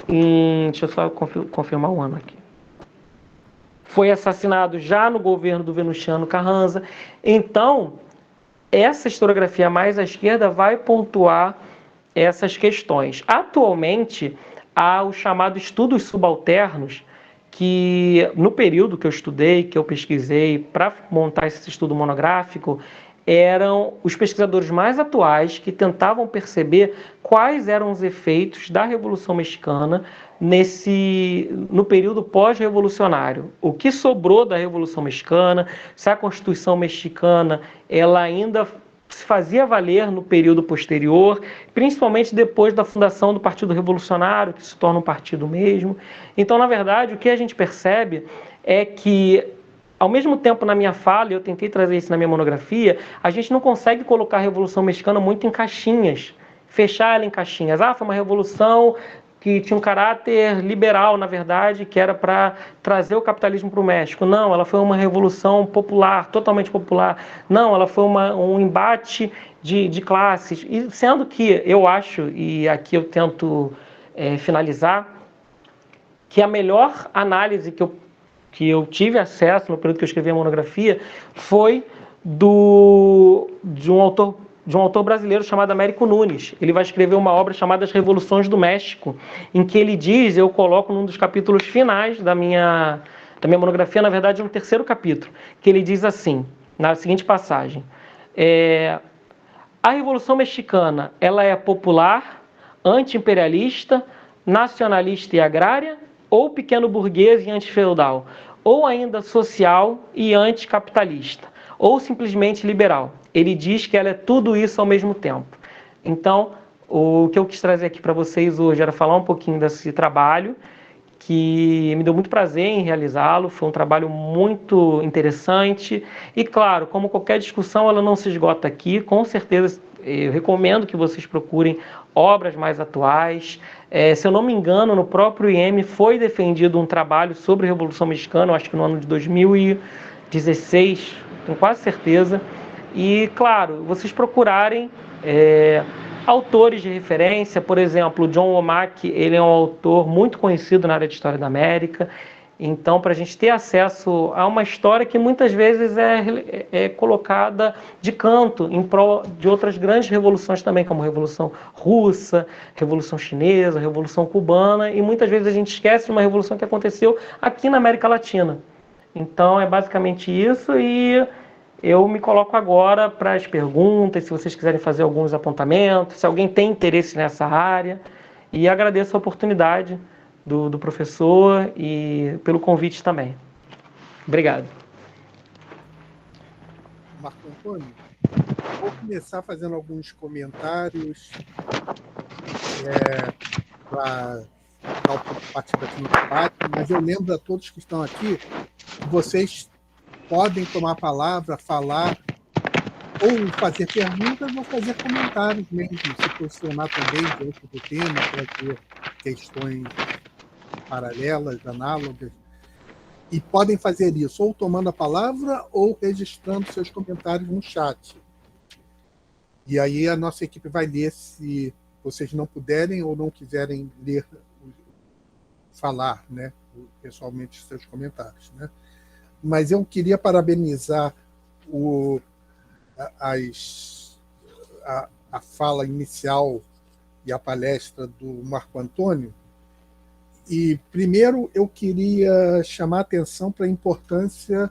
em... Deixa eu só confirmar o ano aqui. Foi assassinado já no governo do Venustiano Carranza. Então, essa historiografia mais à esquerda vai pontuar essas questões. Atualmente, há os chamados estudos subalternos, que no período que eu estudei, que eu pesquisei para montar esse estudo monográfico, eram os pesquisadores mais atuais que tentavam perceber quais eram os efeitos da Revolução Mexicana no período pós-revolucionário. O que sobrou da Revolução Mexicana, se a Constituição Mexicana ela ainda se fazia valer no período posterior, principalmente depois da fundação do Partido Revolucionário, que se torna um partido mesmo. Então, na verdade, o que a gente percebe é que, ao mesmo tempo, na minha fala, e eu tentei trazer isso na minha monografia, a gente não consegue colocar a Revolução Mexicana muito em caixinhas, fechar ela em caixinhas. Foi uma revolução que tinha um caráter liberal, na verdade, que era para trazer o capitalismo para o México. Não, ela foi uma revolução popular, totalmente popular. Não, ela foi um embate de classes. E sendo que eu acho, e aqui eu tento finalizar, que a melhor análise que eu tive acesso no período que eu escrevi a monografia foi de um autor brasileiro chamado Américo Nunes. Ele vai escrever uma obra chamada As Revoluções do México, em que ele diz, eu coloco num dos capítulos finais da minha monografia, na verdade, no terceiro capítulo, que ele diz assim, na seguinte passagem: a Revolução Mexicana, ela é popular, anti-imperialista, nacionalista e agrária, ou pequeno burguês e antifeudal, ou ainda social e anticapitalista, ou simplesmente liberal. Ele diz que ela é tudo isso ao mesmo tempo. Então, o que eu quis trazer aqui para vocês hoje era falar um pouquinho desse trabalho, que me deu muito prazer em realizá-lo, foi um trabalho muito interessante e, claro, como qualquer discussão, ela não se esgota aqui, com certeza eu recomendo que vocês procurem obras mais atuais. Se eu não me engano, no próprio IEM foi defendido um trabalho sobre a Revolução Mexicana, eu acho que no ano de 2016, tenho quase certeza. E, claro, vocês procurarem autores de referência, por exemplo, John Womack, ele é um autor muito conhecido na área de História da América. Então, para a gente ter acesso a uma história que muitas vezes é colocada de canto em prol de outras grandes revoluções também, como a Revolução Russa, Revolução Chinesa, Revolução Cubana, e muitas vezes a gente esquece de uma revolução que aconteceu aqui na América Latina. Então, é basicamente isso, e eu me coloco agora para as perguntas, se vocês quiserem fazer alguns apontamentos, se alguém tem interesse nessa área, e agradeço a oportunidade do professor e pelo convite também. Obrigado. Marco Antônio, vou começar fazendo alguns comentários para dar o ponto de partida aqui no debate, mas eu lembro a todos que estão aqui que vocês podem tomar a palavra, falar, ou fazer perguntas ou fazer comentários mesmo, se posicionar também dentro do tema, trazer questões paralelas, análogas, e podem fazer isso ou tomando a palavra ou registrando seus comentários no chat. E aí a nossa equipe vai ler, se vocês não puderem ou não quiserem ler, falar, né, pessoalmente seus comentários, né? Mas eu queria parabenizar a fala inicial e a palestra do Marco Antônio. E, primeiro, eu queria chamar a atenção para a importância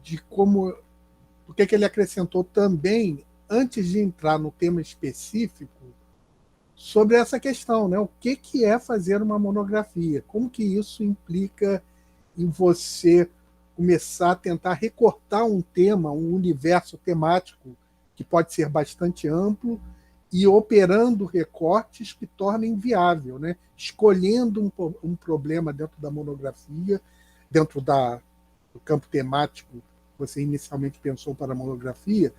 de o que ele acrescentou também, antes de entrar no tema específico, sobre essa questão, né? O que é fazer uma monografia? Como que isso implica em você começar a tentar recortar um tema, um universo temático que pode ser bastante amplo, e operando recortes que tornem viável, né? Escolhendo um problema dentro da monografia, dentro do campo temático que você inicialmente pensou para a monografia,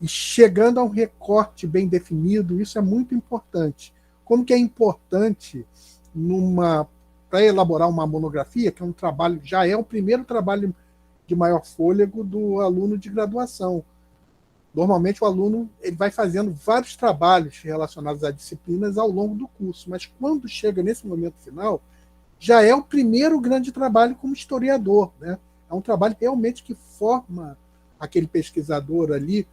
e chegando a um recorte bem definido. Isso é muito importante. Como que é importante para elaborar uma monografia, que é um trabalho, já é o primeiro trabalho de maior fôlego do aluno de graduação. Normalmente o aluno ele vai fazendo vários trabalhos relacionados a disciplinas ao longo do curso, mas quando chega nesse momento final, já é o primeiro grande trabalho como historiador, né? É um trabalho realmente que forma aquele pesquisador ali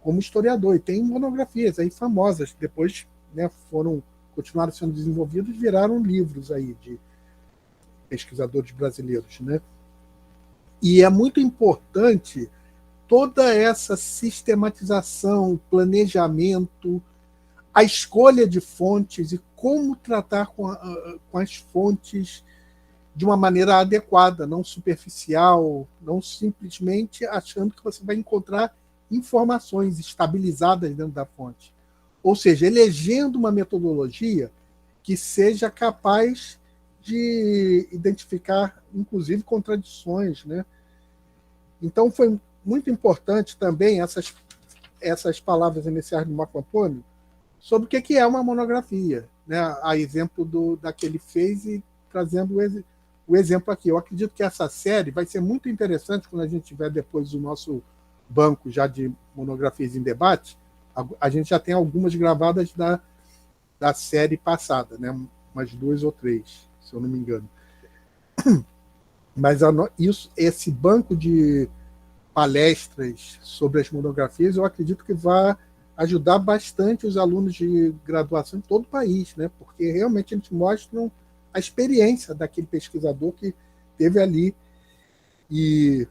como historiador. E tem monografias aí famosas, depois, né, continuaram sendo desenvolvidas e viraram livros aí de pesquisadores brasileiros, né? E é muito importante toda essa sistematização, planejamento, a escolha de fontes e como tratar com as fontes de uma maneira adequada, não superficial, não simplesmente achando que você vai encontrar informações estabilizadas dentro da fonte. Ou seja, elegendo uma metodologia que seja capaz de identificar, inclusive, contradições, né? Então, foi muito importante também essas palavras iniciais do Marco Antônio sobre o que é uma monografia, né? A exemplo da que ele fez e trazendo o exemplo aqui. Eu acredito que essa série vai ser muito interessante quando a gente tiver depois o nosso banco já de monografias em debate. A gente já tem algumas gravadas da série passada, né? Umas 2 ou 3, se eu não me engano. Mas esse banco de palestras sobre as monografias, eu acredito que vai ajudar bastante os alunos de graduação em todo o país, né? Porque realmente eles mostram a experiência daquele pesquisador que teve ali. E,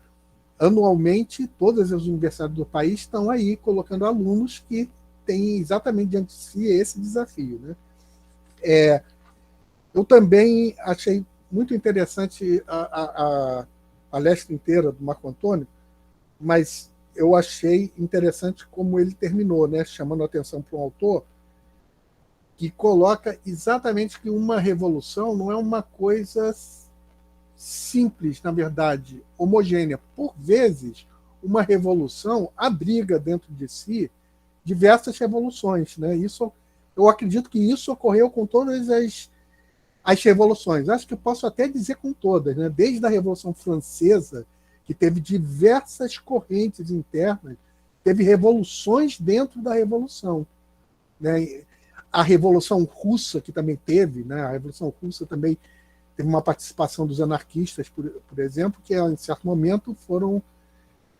anualmente, todas as universidades do país estão aí colocando alunos que têm exatamente diante de si esse desafio, né? Eu também achei muito interessante a palestra inteira do Marco Antônio, mas eu achei interessante como ele terminou, né, chamando a atenção para um autor que coloca exatamente que uma revolução não é uma coisa simples, na verdade, homogênea. Por vezes, uma revolução abriga dentro de si diversas revoluções, né? Eu acredito que isso ocorreu com todas as revoluções. Acho que eu posso até dizer com todas, né? Desde a Revolução Francesa, que teve diversas correntes internas, teve revoluções dentro da Revolução, né? A Revolução Russa, que também teve, né? A Revolução Russa também teve uma participação dos anarquistas, por exemplo, que em certo momento foram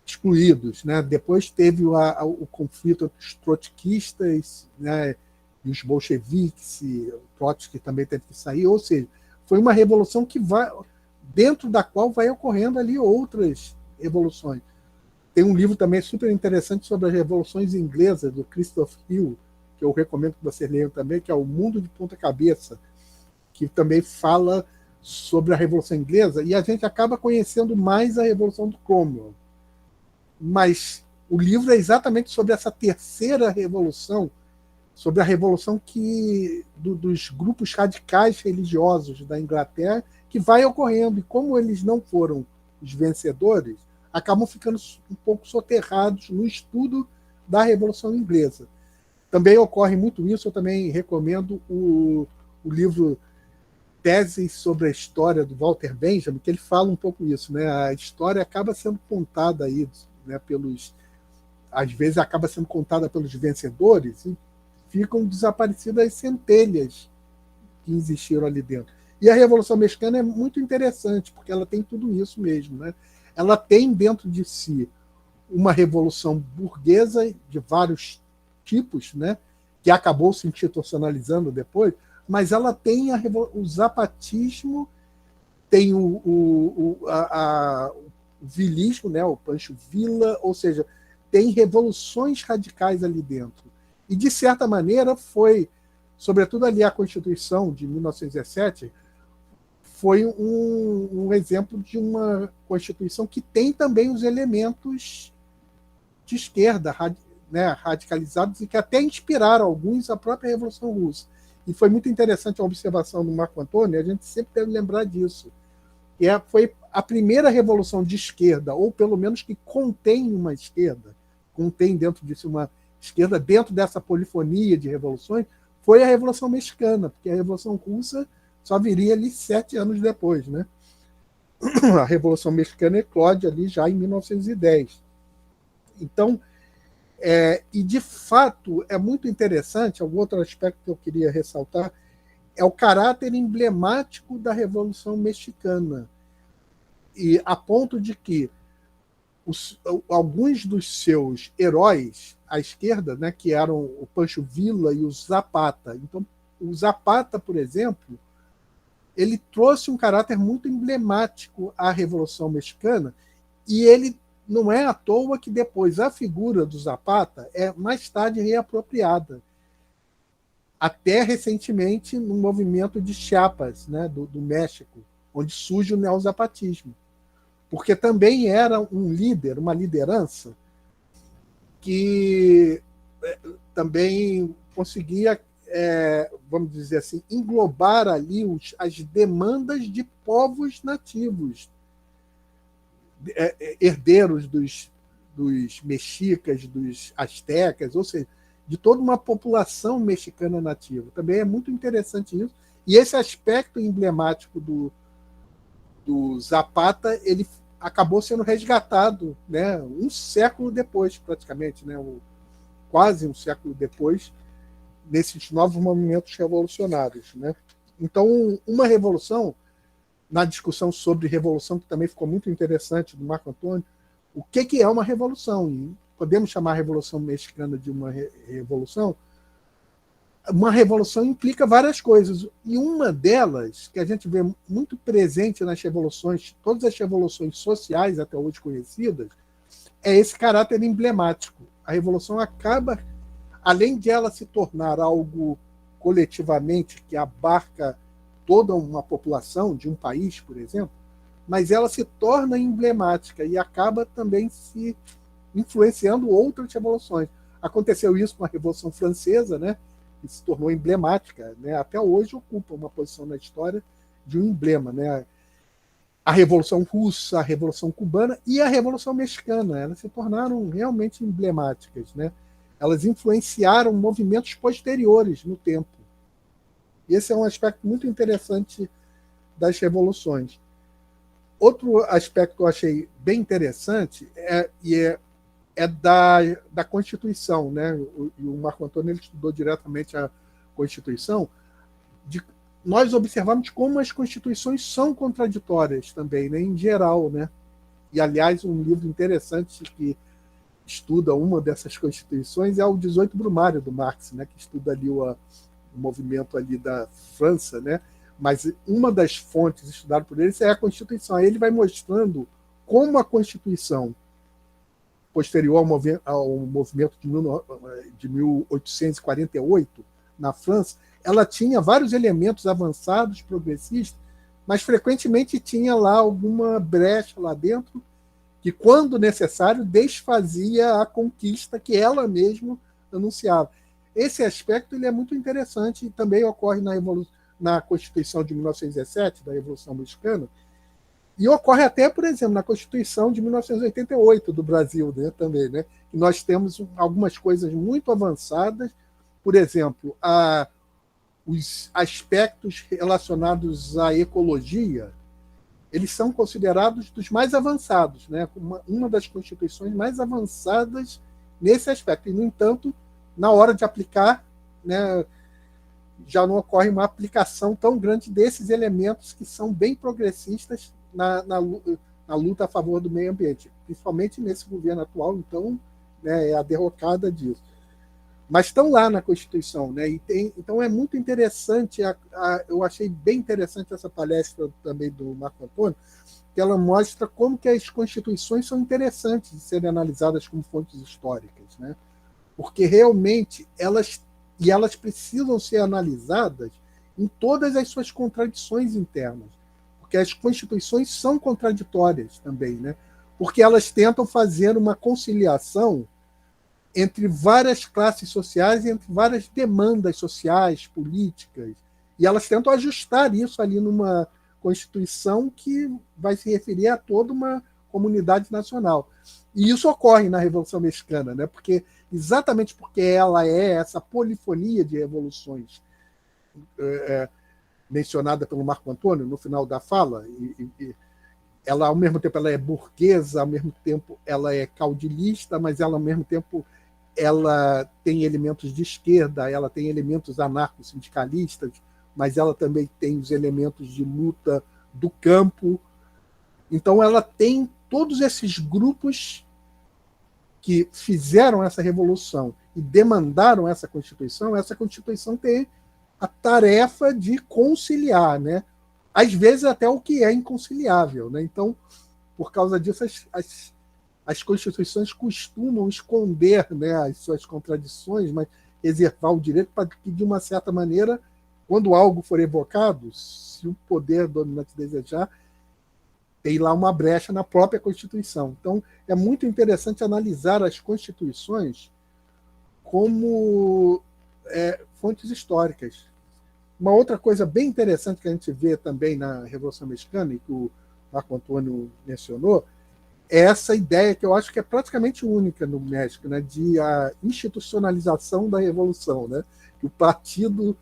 excluídos, né? Depois teve o conflito entre os trotskistas, né, e os bolcheviques, e o Trotsky também teve que sair. Ou seja, foi uma revolução dentro da qual vai ocorrendo ali outras revoluções. Tem um livro também super interessante sobre as revoluções inglesas, do Christopher Hill, que eu recomendo que vocês leiam também, que é O Mundo de Ponta Cabeça, que também fala sobre a Revolução Inglesa, e a gente acaba conhecendo mais a Revolução do Cromwell. Mas o livro é exatamente sobre essa terceira revolução, sobre a revolução dos grupos radicais religiosos da Inglaterra, que vai ocorrendo, e como eles não foram os vencedores, acabam ficando um pouco soterrados no estudo da Revolução Inglesa. Também ocorre muito isso, eu também recomendo o livro Teses sobre a História, do Walter Benjamin, que ele fala um pouco isso, né? A história acaba sendo contada aí, né, às vezes acaba sendo contada pelos vencedores e ficam desaparecidas as centelhas que existiram ali dentro. E a Revolução Mexicana é muito interessante, porque ela tem tudo isso mesmo, né? Ela tem dentro de si uma revolução burguesa de vários tipos, né, que acabou se institucionalizando depois, mas ela tem o zapatismo, tem o vilismo, né, o Pancho Villa, ou seja, tem revoluções radicais ali dentro. E, de certa maneira, foi, sobretudo ali a Constituição de 1917, foi um exemplo de uma Constituição que tem também os elementos de esquerda, né, radicalizados, e que até inspiraram alguns a própria Revolução Russa. E foi muito interessante a observação do Marco Antônio, a gente sempre deve lembrar disso, que foi a primeira revolução de esquerda, ou pelo menos que contém uma esquerda, contém dentro disso uma esquerda, dentro dessa polifonia de revoluções, foi a Revolução Mexicana, porque a Revolução Russa só viria ali 7 anos depois, né? A Revolução Mexicana eclode ali já em 1910. Então, e de fato é muito interessante, algum outro aspecto que eu queria ressaltar, é o caráter emblemático da Revolução Mexicana, e a ponto de que alguns dos seus heróis à esquerda, né, que eram o Pancho Villa e o Zapata. Então, o Zapata, por exemplo, ele trouxe um caráter muito emblemático à Revolução Mexicana, e ele não é à toa que depois a figura do Zapata é mais tarde reapropriada. Até recentemente no movimento de Chiapas, né, do México, onde surge o neozapatismo. Porque também era um líder, uma liderança, que também conseguia, vamos dizer assim, englobar ali as demandas de povos nativos, herdeiros dos mexicas, dos astecas, ou seja, de toda uma população mexicana nativa. Também é muito interessante isso. E esse aspecto emblemático do Zapata, ele acabou sendo resgatado, né, um século depois, praticamente, né, quase um século depois, nesses novos movimentos revolucionários, né? Então, uma revolução, na discussão sobre revolução, que também ficou muito interessante, do Marco Antônio, o que é uma revolução? E podemos chamar a Revolução Mexicana de uma revolução? Uma revolução implica várias coisas, e uma delas, que a gente vê muito presente nas revoluções, todas as revoluções sociais até hoje conhecidas, é esse caráter emblemático. A revolução acaba, além de ela se tornar algo coletivamente que abarca toda uma população de um país, por exemplo, mas ela se torna emblemática e acaba também se influenciando outras revoluções. Aconteceu isso com a Revolução Francesa, né, que se tornou emblemática, né, até hoje ocupa uma posição na história de um emblema, né? A Revolução Russa, a Revolução Cubana e a Revolução Mexicana, elas se tornaram realmente emblemáticas, né? Elas influenciaram movimentos posteriores no tempo. E esse é um aspecto muito interessante das revoluções. Outro aspecto que eu achei bem interessante é da Constituição, né? E o Marco Antônio ele estudou diretamente a Constituição. Nós observamos como as constituições são contraditórias também, né, em geral, né? E, aliás, um livro interessante que estuda uma dessas constituições é o 18 Brumário, do Marx, né, que estuda ali o movimento ali da França, né? Mas uma das fontes estudadas por ele é a Constituição. Aí ele vai mostrando como a Constituição, posterior ao movimento de 1848, na França, ela tinha vários elementos avançados, progressistas, mas frequentemente tinha lá alguma brecha lá dentro que, quando necessário, desfazia a conquista que ela mesma anunciava. Esse aspecto ele é muito interessante e também ocorre na Constituição de 1917, da Revolução Mexicana, e ocorre até, por exemplo, na Constituição de 1988 do Brasil, né, também, né? Nós temos algumas coisas muito avançadas, por exemplo, os aspectos relacionados à ecologia, eles são considerados dos mais avançados, né? Uma das constituições mais avançadas nesse aspecto. E, no entanto, na hora de aplicar, né, já não ocorre uma aplicação tão grande desses elementos que são bem progressistas na luta a favor do meio ambiente. principalmente nesse governo atual, então, né, é a derrocada disso. Mas estão lá na Constituição, né? Então é muito interessante, eu achei bem interessante essa palestra também do Marco Antônio, que ela mostra como que as constituições são interessantes de serem analisadas como fontes históricas, né? Porque realmente elas precisam ser analisadas em todas as suas contradições internas, porque as constituições são contraditórias também, né? Porque elas tentam fazer uma conciliação entre várias classes sociais e entre várias demandas sociais, políticas, e elas tentam ajustar isso ali numa Constituição que vai se referir a toda uma comunidade nacional. E isso ocorre na Revolução Mexicana, né? Exatamente porque ela é essa polifonia de revoluções mencionada pelo Marco Antônio no final da fala, ela, ao mesmo tempo, ela é burguesa, ao mesmo tempo, ela é caudilhista, mas ela, ao mesmo tempo, ela tem elementos de esquerda, ela tem elementos anarco-sindicalistas, mas ela também tem os elementos de luta do campo. Então, ela tem todos esses grupos que fizeram essa revolução e demandaram essa Constituição tem a tarefa de conciliar, né? Às vezes até o que é inconciliável, né? Então, por causa disso, as constituições costumam esconder, né, as suas contradições, mas reservar o direito para que, de uma certa maneira, quando algo for evocado, se o poder dominante desejar, tem lá uma brecha na própria Constituição. Então, é muito interessante analisar as constituições como fontes históricas. Uma outra coisa bem interessante que a gente vê também na Revolução Mexicana, e que o Marco Antônio mencionou, é essa ideia que eu acho que é praticamente única no México, né, de a institucionalização da revolução, né? O partido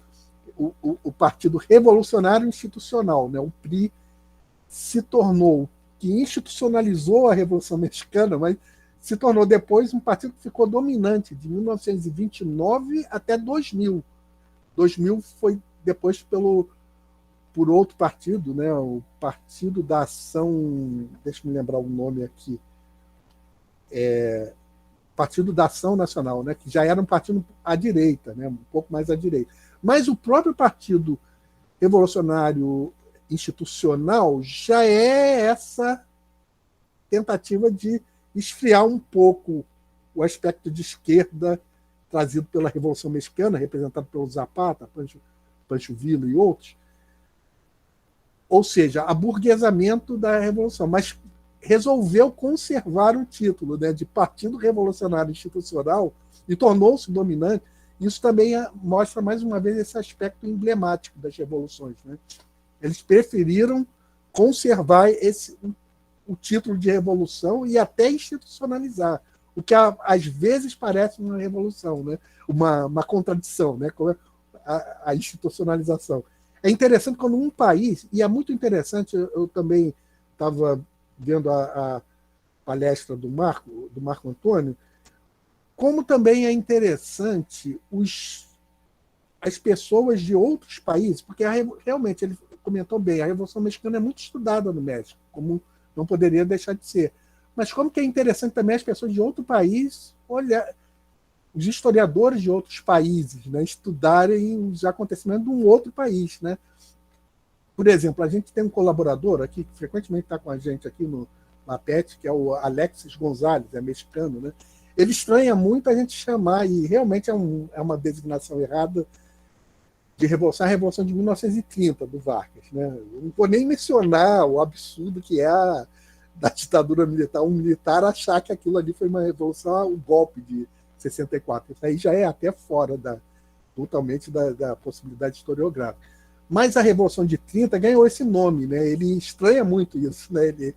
revolucionário institucional, né? O PRI se tornou, que institucionalizou a Revolução Mexicana, mas se tornou depois um partido que ficou dominante de 1929 até 2000. 2000 foi depois por outro partido, né? O Partido da Ação, deixa eu me lembrar o nome aqui, Partido da Ação Nacional, né? Que já era um partido à direita, né? Um pouco mais à direita. Mas o próprio Partido Revolucionário Institucional já é essa tentativa de esfriar um pouco o aspecto de esquerda trazido pela Revolução Mexicana, representado pelo Zapata, Pancho Villa e outros. Ou seja, aburguesamento da Revolução, mas resolveu conservar o título, né, de Partido Revolucionário Institucional e tornou-se dominante. Isso também mostra, mais uma vez, esse aspecto emblemático das revoluções, né? Eles preferiram conservar o título de revolução e até institucionalizar, o que às vezes parece uma revolução, né? uma contradição, né? Com a institucionalização. É interessante quando um país, e é muito interessante, eu também estava vendo a palestra do Marco Antônio, como também é interessante as pessoas de outros países, porque realmente ele comentou bem, a Revolução Mexicana é muito estudada no México, como não poderia deixar de ser. Mas como que é interessante também as pessoas de outro país, os historiadores de outros países, né, estudarem os acontecimentos de um outro país, né? Por exemplo, a gente tem um colaborador aqui, que frequentemente está com a gente aqui no LAPET, que é o Alexis Gonzalez, é mexicano, né? Ele estranha muito a gente chamar, e realmente é uma designação errada, de revolução, a Revolução de 1930, do Vargas, né? Eu não vou nem mencionar o absurdo que é da ditadura militar, um militar achar que aquilo ali foi uma revolução, o golpe de 64. Isso aí já é até fora totalmente da possibilidade historiográfica. Mas a Revolução de 30 ganhou esse nome, né? Ele estranha muito isso, né? Ele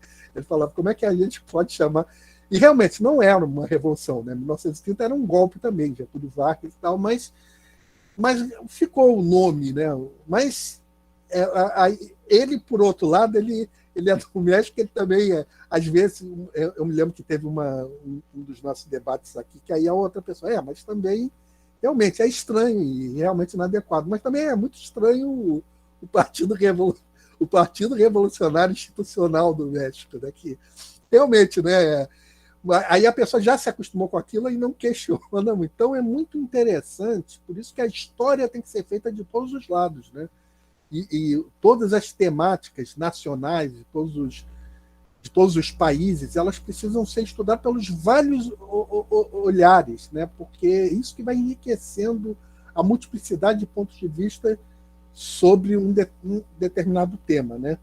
falava, como é que a gente pode chamar? E realmente não era uma revolução, né? 1930 era um golpe também, Getúlio Vargas e tal, mas ficou o nome, né? Mas ele, por outro lado, ele é do México, ele também às vezes, eu me lembro que teve um dos nossos debates aqui, que aí a outra pessoa, mas também realmente é estranho e realmente inadequado, mas também é muito estranho o Partido Revolucionário Institucional do México, né? Que realmente, né? Aí a pessoa já se acostumou com aquilo e não questiona. Então é muito interessante, por isso que a história tem que ser feita de todos os lados, né? E todas as temáticas nacionais de todos os países, elas precisam ser estudadas pelos vários olhares, né? Porque é isso que vai enriquecendo a multiplicidade de pontos de vista sobre um determinado tema, né?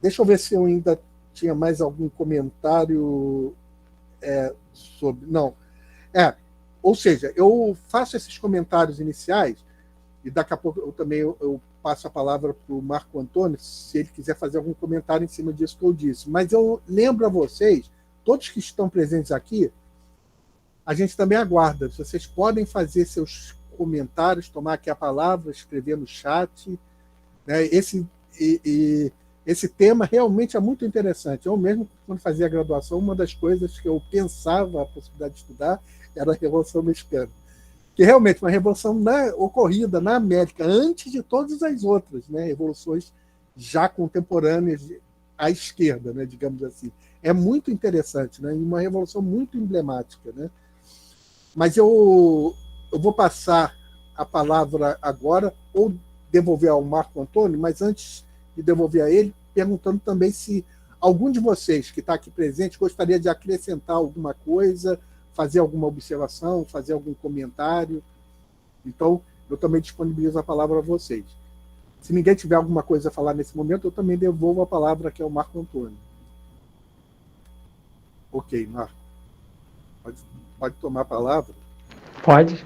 Deixa eu ver se eu ainda tinha mais algum comentário sobre... Não. Ou seja, eu faço esses comentários iniciais e daqui a pouco eu passo a palavra para o Marco Antônio, se ele quiser fazer algum comentário em cima disso que eu disse. Mas eu lembro a vocês, todos que estão presentes aqui, a gente também aguarda. Vocês podem fazer seus comentários, tomar aqui a palavra, escrever no chat. Né? Esse tema realmente é muito interessante. Eu mesmo, quando fazia a graduação, uma das coisas que eu pensava a possibilidade de estudar era a Revolução Mexicana. Que realmente uma revolução ocorrida na América, antes de todas as outras, né, revoluções já contemporâneas à esquerda, né, digamos assim. É muito interessante, né, e uma revolução muito emblemática. Né? Mas eu vou passar a palavra agora, ou devolver ao Marco Antônio, mas antes de devolver a ele, perguntando também se algum de vocês que está aqui presente gostaria de acrescentar alguma coisa, fazer alguma observação, fazer algum comentário. Então, eu também disponibilizo a palavra a vocês. Se ninguém tiver alguma coisa a falar nesse momento, eu também devolvo a palavra aqui ao Marco Antônio. Ok, Marco. Pode tomar a palavra? Pode.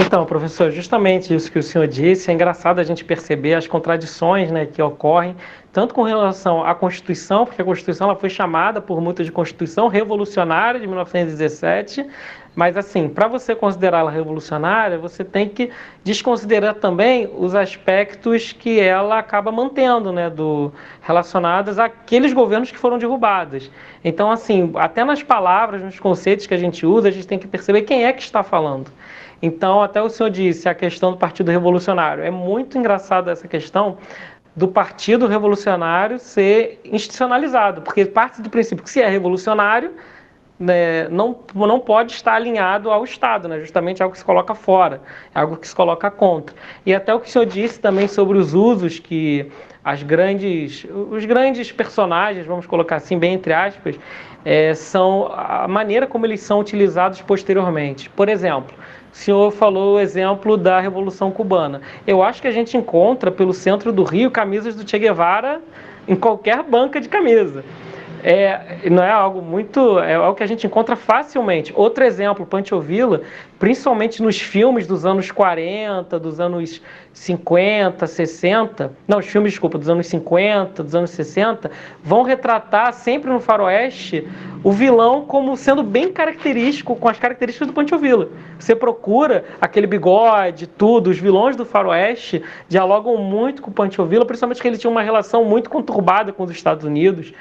Então, professor, justamente isso que o senhor disse, é engraçado a gente perceber as contradições, né, que ocorrem, tanto com relação à Constituição, porque a Constituição ela foi chamada por muitos de Constituição Revolucionária de 1917, mas assim, para você considerá-la revolucionária, você tem que desconsiderar também os aspectos que ela acaba mantendo, né, relacionados àqueles governos que foram derrubados. Então, assim, até nas palavras, nos conceitos que a gente usa, a gente tem que perceber quem é que está falando. Então, até o senhor disse a questão do Partido Revolucionário. É muito engraçado essa questão do Partido Revolucionário ser institucionalizado, porque parte do princípio que se é revolucionário, né, não pode estar alinhado ao Estado, né, justamente algo que se coloca fora, algo que se coloca contra. E até o que o senhor disse também sobre os usos que os grandes personagens, vamos colocar assim, bem entre aspas, são a maneira como eles são utilizados posteriormente. Por exemplo, o senhor falou o exemplo da Revolução Cubana. Eu acho que a gente encontra pelo centro do Rio camisas do Che Guevara em qualquer banca de camisa. Não é algo muito... É algo que a gente encontra facilmente. Outro exemplo, Pancho Villa, principalmente nos filmes dos anos 40, dos anos 50, 60... Não, os filmes, desculpa, dos anos 50, dos anos 60, vão retratar sempre no faroeste o vilão como sendo bem característico, com as características do Pancho Villa. Você procura aquele bigode, tudo, os vilões do faroeste dialogam muito com o Pancho Villa, principalmente que ele tinha uma relação muito conturbada com os Estados Unidos.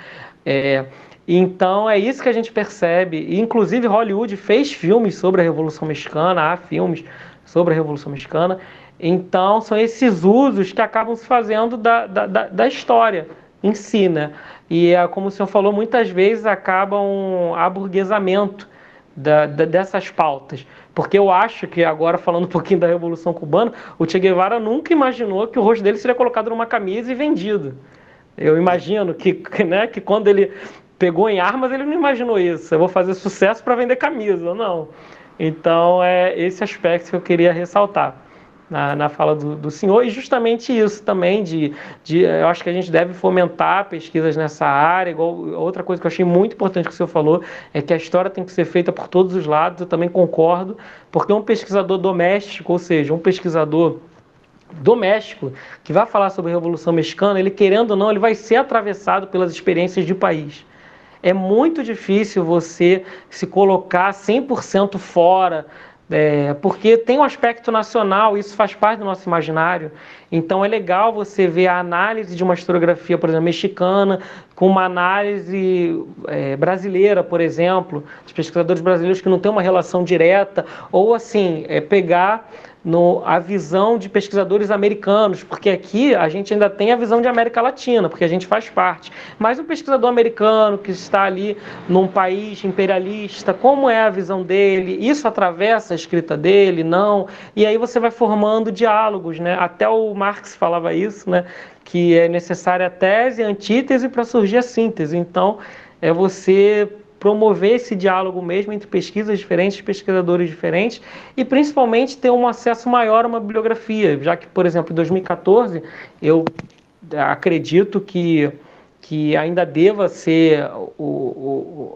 Então é isso que a gente percebe. E, inclusive, Hollywood fez filmes sobre a Revolução Mexicana, há filmes sobre a Revolução Mexicana. Então são esses usos que acabam se fazendo da história em si, né? E como o senhor falou, muitas vezes acabam aburguesamento dessas pautas. Porque eu acho que, agora falando um pouquinho da Revolução Cubana, o Che Guevara nunca imaginou que o rosto dele seria colocado numa camisa e vendido. Eu imagino né, que quando ele pegou em armas, ele não imaginou isso. Eu vou fazer sucesso para vender camisa, não. Então, é esse aspecto que eu queria ressaltar na fala do senhor. E justamente isso também, eu acho que a gente deve fomentar pesquisas nessa área. Igual, outra coisa que eu achei muito importante que o senhor falou é que a história tem que ser feita por todos os lados. Eu também concordo, porque um pesquisador doméstico, ou seja, um pesquisador doméstico, que vai falar sobre a Revolução Mexicana, ele querendo ou não, ele vai ser atravessado pelas experiências de país. É muito difícil você se colocar 100% fora, porque tem um aspecto nacional, isso faz parte do nosso imaginário. Então é legal você ver a análise de uma historiografia, por exemplo, mexicana, com uma análise brasileira, por exemplo, de pesquisadores brasileiros que não têm uma relação direta, ou assim, pegar a visão de pesquisadores americanos, porque aqui a gente ainda tem a visão de América Latina, porque a gente faz parte. Mas o pesquisador americano que está ali num país imperialista, como é a visão dele? Isso atravessa a escrita dele? Não? E aí você vai formando diálogos, né? Até o Marx falava isso, né? Que é necessária a tese e a antítese para surgir a síntese. Então, é você promover esse diálogo mesmo entre pesquisas diferentes, pesquisadores diferentes, e principalmente ter um acesso maior a uma bibliografia, já que, por exemplo, em 2014, eu acredito que ainda deva ser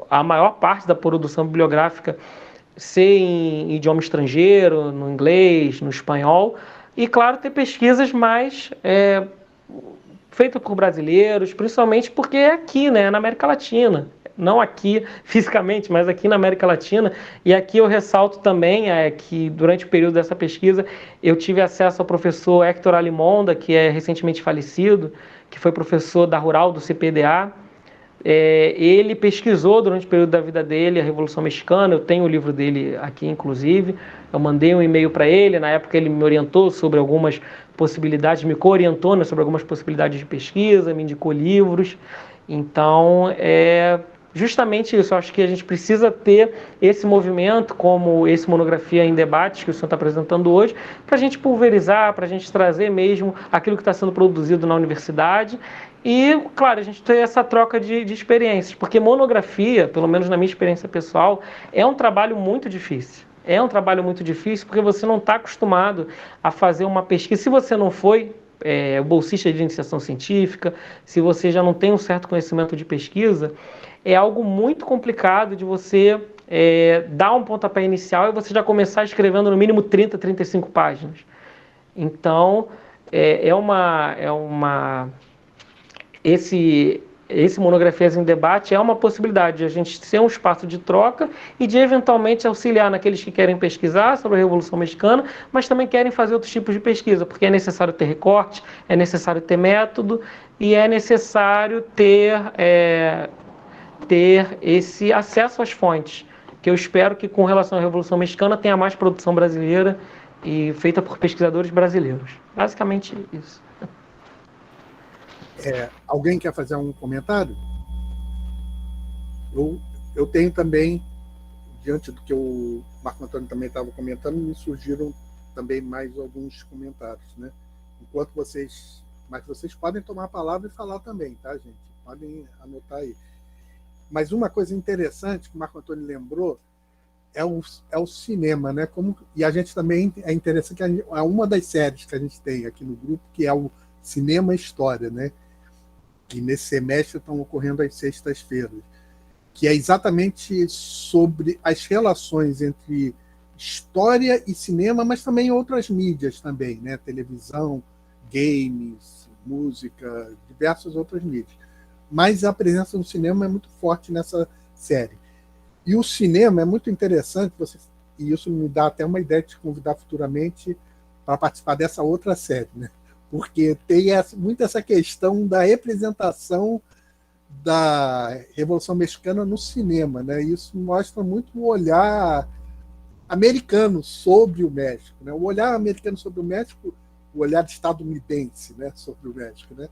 a maior parte da produção bibliográfica ser em idioma estrangeiro, no inglês, no espanhol, e, claro, ter pesquisas mais feitas por brasileiros, principalmente porque é aqui, né, na América Latina. Não aqui fisicamente, mas aqui na América Latina. E aqui eu ressalto também que durante o período dessa pesquisa eu tive acesso ao professor Héctor Alimonda, que é recentemente falecido, que foi professor da Rural do CPDA. Ele pesquisou durante o período da vida dele a Revolução Mexicana. Eu tenho o livro dele aqui, inclusive. Eu mandei um e-mail para ele. Na época ele me orientou sobre algumas possibilidades, me co-orientou, né, sobre algumas possibilidades de pesquisa, me indicou livros. Então, justamente isso. Eu acho que a gente precisa ter esse movimento, como esse Monografia em Debate que o senhor está apresentando hoje, para a gente pulverizar, para a gente trazer mesmo aquilo que está sendo produzido na universidade. E, claro, a gente tem essa troca de experiências, porque monografia, pelo menos na minha experiência pessoal, é um trabalho muito difícil. É um trabalho muito difícil porque você não está acostumado a fazer uma pesquisa. Se você não foi bolsista de iniciação científica, se você já não tem um certo conhecimento de pesquisa, é algo muito complicado de você dar um pontapé inicial e você já começar escrevendo no mínimo 30, 35 páginas. Então, esse Monografias em Debate é uma possibilidade de a gente ser um espaço de troca e de eventualmente auxiliar naqueles que querem pesquisar sobre a Revolução Mexicana, mas também querem fazer outros tipos de pesquisa, porque é necessário ter recorte, é necessário ter método e é necessário ter esse acesso às fontes, que eu espero que com relação à Revolução Mexicana tenha mais produção brasileira e feita por pesquisadores brasileiros. Basicamente isso. Alguém quer fazer um comentário? Eu tenho também, diante do que o Marco Antônio também estava comentando, me surgiram também mais alguns comentários, né? Mas vocês podem tomar a palavra e falar também, tá, gente? Podem anotar aí. Mas uma coisa interessante que o Marco Antônio lembrou é o cinema, né? E a gente também é interessante que é uma das séries que a gente tem aqui no grupo, que é o Cinema e História, né? Que nesse semestre estão ocorrendo às sextas-feiras, que é exatamente sobre as relações entre história e cinema, mas também outras mídias também, né? Televisão, games, música, diversas outras mídias. Mas a presença do cinema é muito forte nessa série. E o cinema é muito interessante, e isso me dá até uma ideia de te convidar futuramente para participar dessa outra série, né? Porque tem muito essa questão da representação da Revolução Mexicana no cinema, né? Isso mostra muito o olhar americano sobre o México, né? O olhar americano sobre o México, o olhar estadunidense, né, sobre o México, né?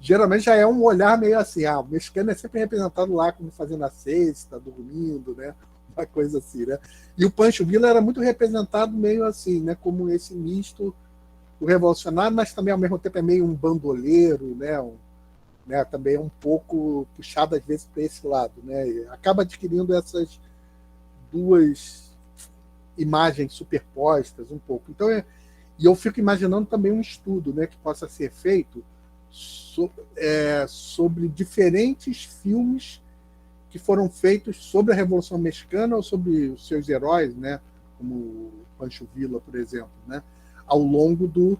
Geralmente já é um olhar meio assim, o mexicano é sempre representado lá como fazendo a cesta, dormindo, né? Uma coisa assim, né? E o Pancho Villa era muito representado meio assim, né? Como esse misto o revolucionário, mas também ao mesmo tempo é meio um bandoleiro, né? Também é um pouco puxado às vezes para esse lado, né? E acaba adquirindo essas duas imagens superpostas um pouco. Então, e eu fico imaginando também um estudo, né, que possa ser feito sobre diferentes filmes que foram feitos sobre a Revolução Mexicana ou sobre os seus heróis, né, como Pancho Villa, por exemplo, né, ao longo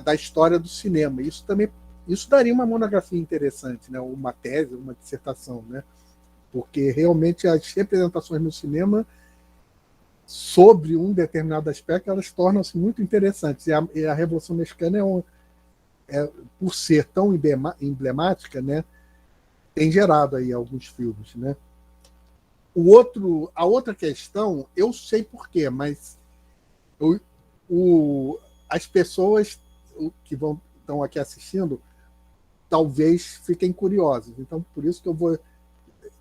da história do cinema. Isso daria uma monografia interessante, né, uma tese, uma dissertação, né, porque realmente as representações no cinema sobre um determinado aspecto elas tornam-se muito interessantes. E a Revolução Mexicana por ser tão emblemática, né, tem gerado aí alguns filmes, né. A outra questão, eu sei por quê, mas as pessoas que estão aqui assistindo talvez fiquem curiosas. Então, por isso que eu vou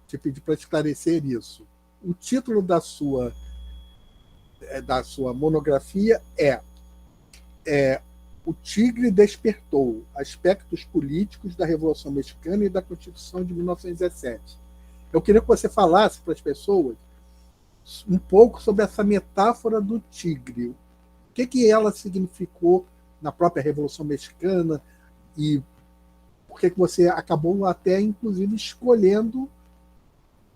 te pedir para esclarecer isso. O título da sua monografia é O Tigre Despertou, Aspectos Políticos da Revolução Mexicana e da Constituição de 1917. Eu queria que você falasse para as pessoas um pouco sobre essa metáfora do tigre. O que ela significou na própria Revolução Mexicana e por que você acabou até, inclusive, escolhendo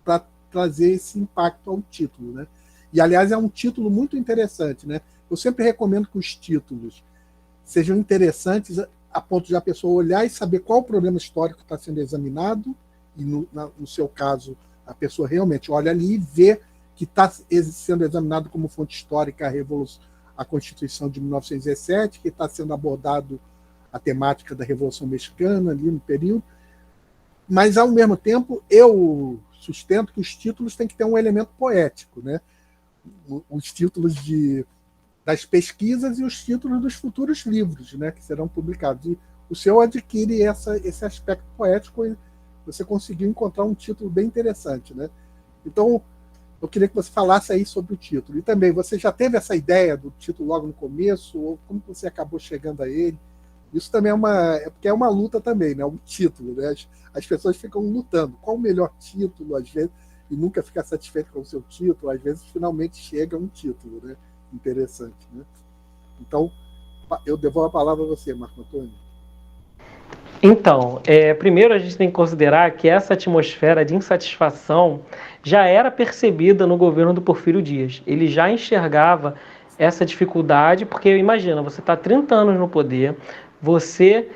para trazer esse impacto ao título, né? E, aliás, é um título muito interessante, né? Eu sempre recomendo que os títulos sejam interessantes a ponto de a pessoa olhar e saber qual o problema histórico está sendo examinado, e, no seu caso, a pessoa realmente olha ali e vê que está sendo examinado como fonte histórica a Constituição de 1917, que está sendo abordado a temática da Revolução Mexicana ali no período, mas, ao mesmo tempo, eu sustento que os títulos têm que ter um elemento poético, né? Os títulos das pesquisas e os títulos dos futuros livros, né, que serão publicados. E o seu adquire esse aspecto poético e você conseguiu encontrar um título bem interessante, né? Então, eu queria que você falasse aí sobre o título. E também, você já teve essa ideia do título logo no começo, ou como você acabou chegando a ele? Isso também porque é uma luta também, né? Um título, né? As pessoas ficam lutando. Qual o melhor título, às vezes, e nunca ficar satisfeito com o seu título, às vezes finalmente chega um título, né? Interessante, né? Então, eu devolvo a palavra a você, Marco Antônio. Então, primeiro a gente tem que considerar que essa atmosfera de insatisfação já era percebida no governo do Porfírio Dias. Ele já enxergava essa dificuldade, porque imagina, você está 30 anos no poder, você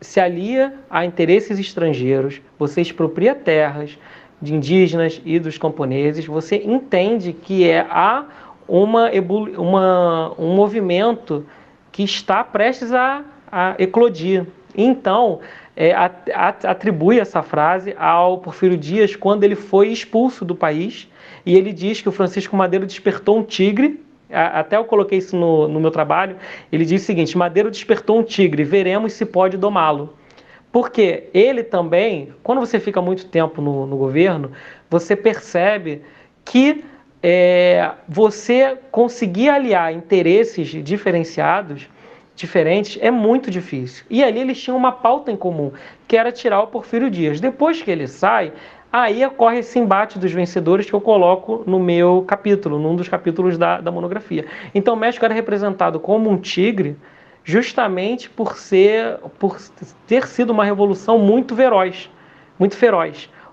se alia a interesses estrangeiros, você expropria terras de indígenas e dos camponeses, você entende que há um movimento que está prestes a eclodir. Então, atribui essa frase ao Porfírio Dias quando ele foi expulso do país, e ele diz que o Francisco Madero despertou um tigre. Até eu coloquei isso no meu trabalho. Ele diz o seguinte: Madero despertou um tigre, veremos se pode domá-lo. Porque ele também, quando você fica muito tempo no governo, você percebe que você conseguir aliar interesses diferentes é muito difícil. E ali eles tinham uma pauta em comum, que era tirar o Porfírio Dias. Depois que ele sai, aí ocorre esse embate dos vencedores que eu coloco no meu capítulo, num dos capítulos da monografia. Então o México era representado como um tigre justamente por ter sido uma revolução muito feroz.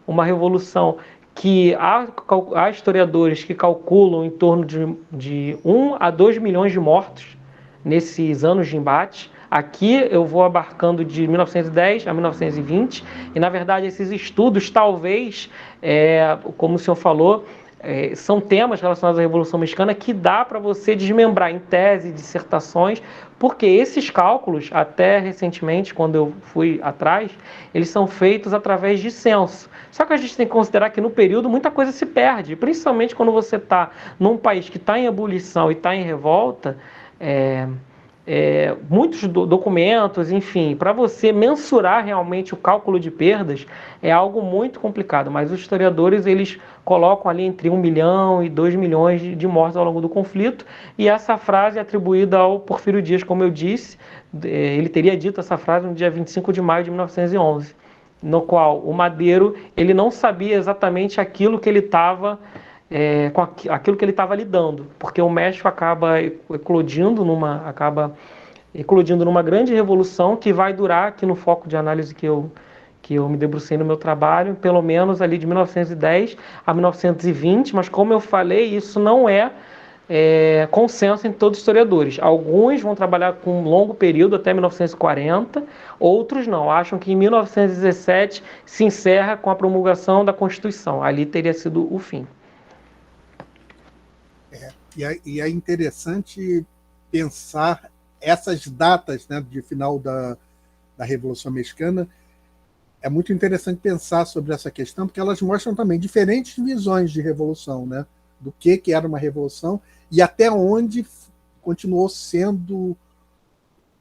Uma revolução que há historiadores que calculam em torno de 1 a 2 milhões de mortos nesses anos de embate. Aqui eu vou abarcando de 1910 a 1920, e na verdade esses estudos talvez, como o senhor falou, são temas relacionados à Revolução Mexicana que dá para você desmembrar em tese, dissertações, porque esses cálculos, até recentemente, quando eu fui atrás, eles são feitos através de censo. Só que a gente tem que considerar que no período muita coisa se perde, principalmente quando você está num país que está em ebulição e está em revolta. Muitos documentos, enfim, para você mensurar realmente o cálculo de perdas é algo muito complicado, mas os historiadores eles colocam ali entre 1 milhão e 2 milhões de mortes ao longo do conflito, e essa frase é atribuída ao Porfírio Dias, como eu disse. Ele teria dito essa frase no dia 25 de maio de 1911, no qual o Madero ele não sabia exatamente aquilo que ele estava com aquilo que ele estava lidando, porque o México acaba eclodindo numa grande revolução que vai durar, aqui no foco de análise que eu me debrucei no meu trabalho, pelo menos ali de 1910 a 1920, mas como eu falei, isso não é consenso em todos os historiadores. Alguns vão trabalhar com um longo período, até 1940, outros não, acham que em 1917 se encerra com a promulgação da Constituição, ali teria sido o fim. E é interessante pensar essas datas, né, de final da Revolução Mexicana. É muito interessante pensar sobre essa questão, porque elas mostram também diferentes visões de revolução, né, do que era uma revolução e até onde continuou sendo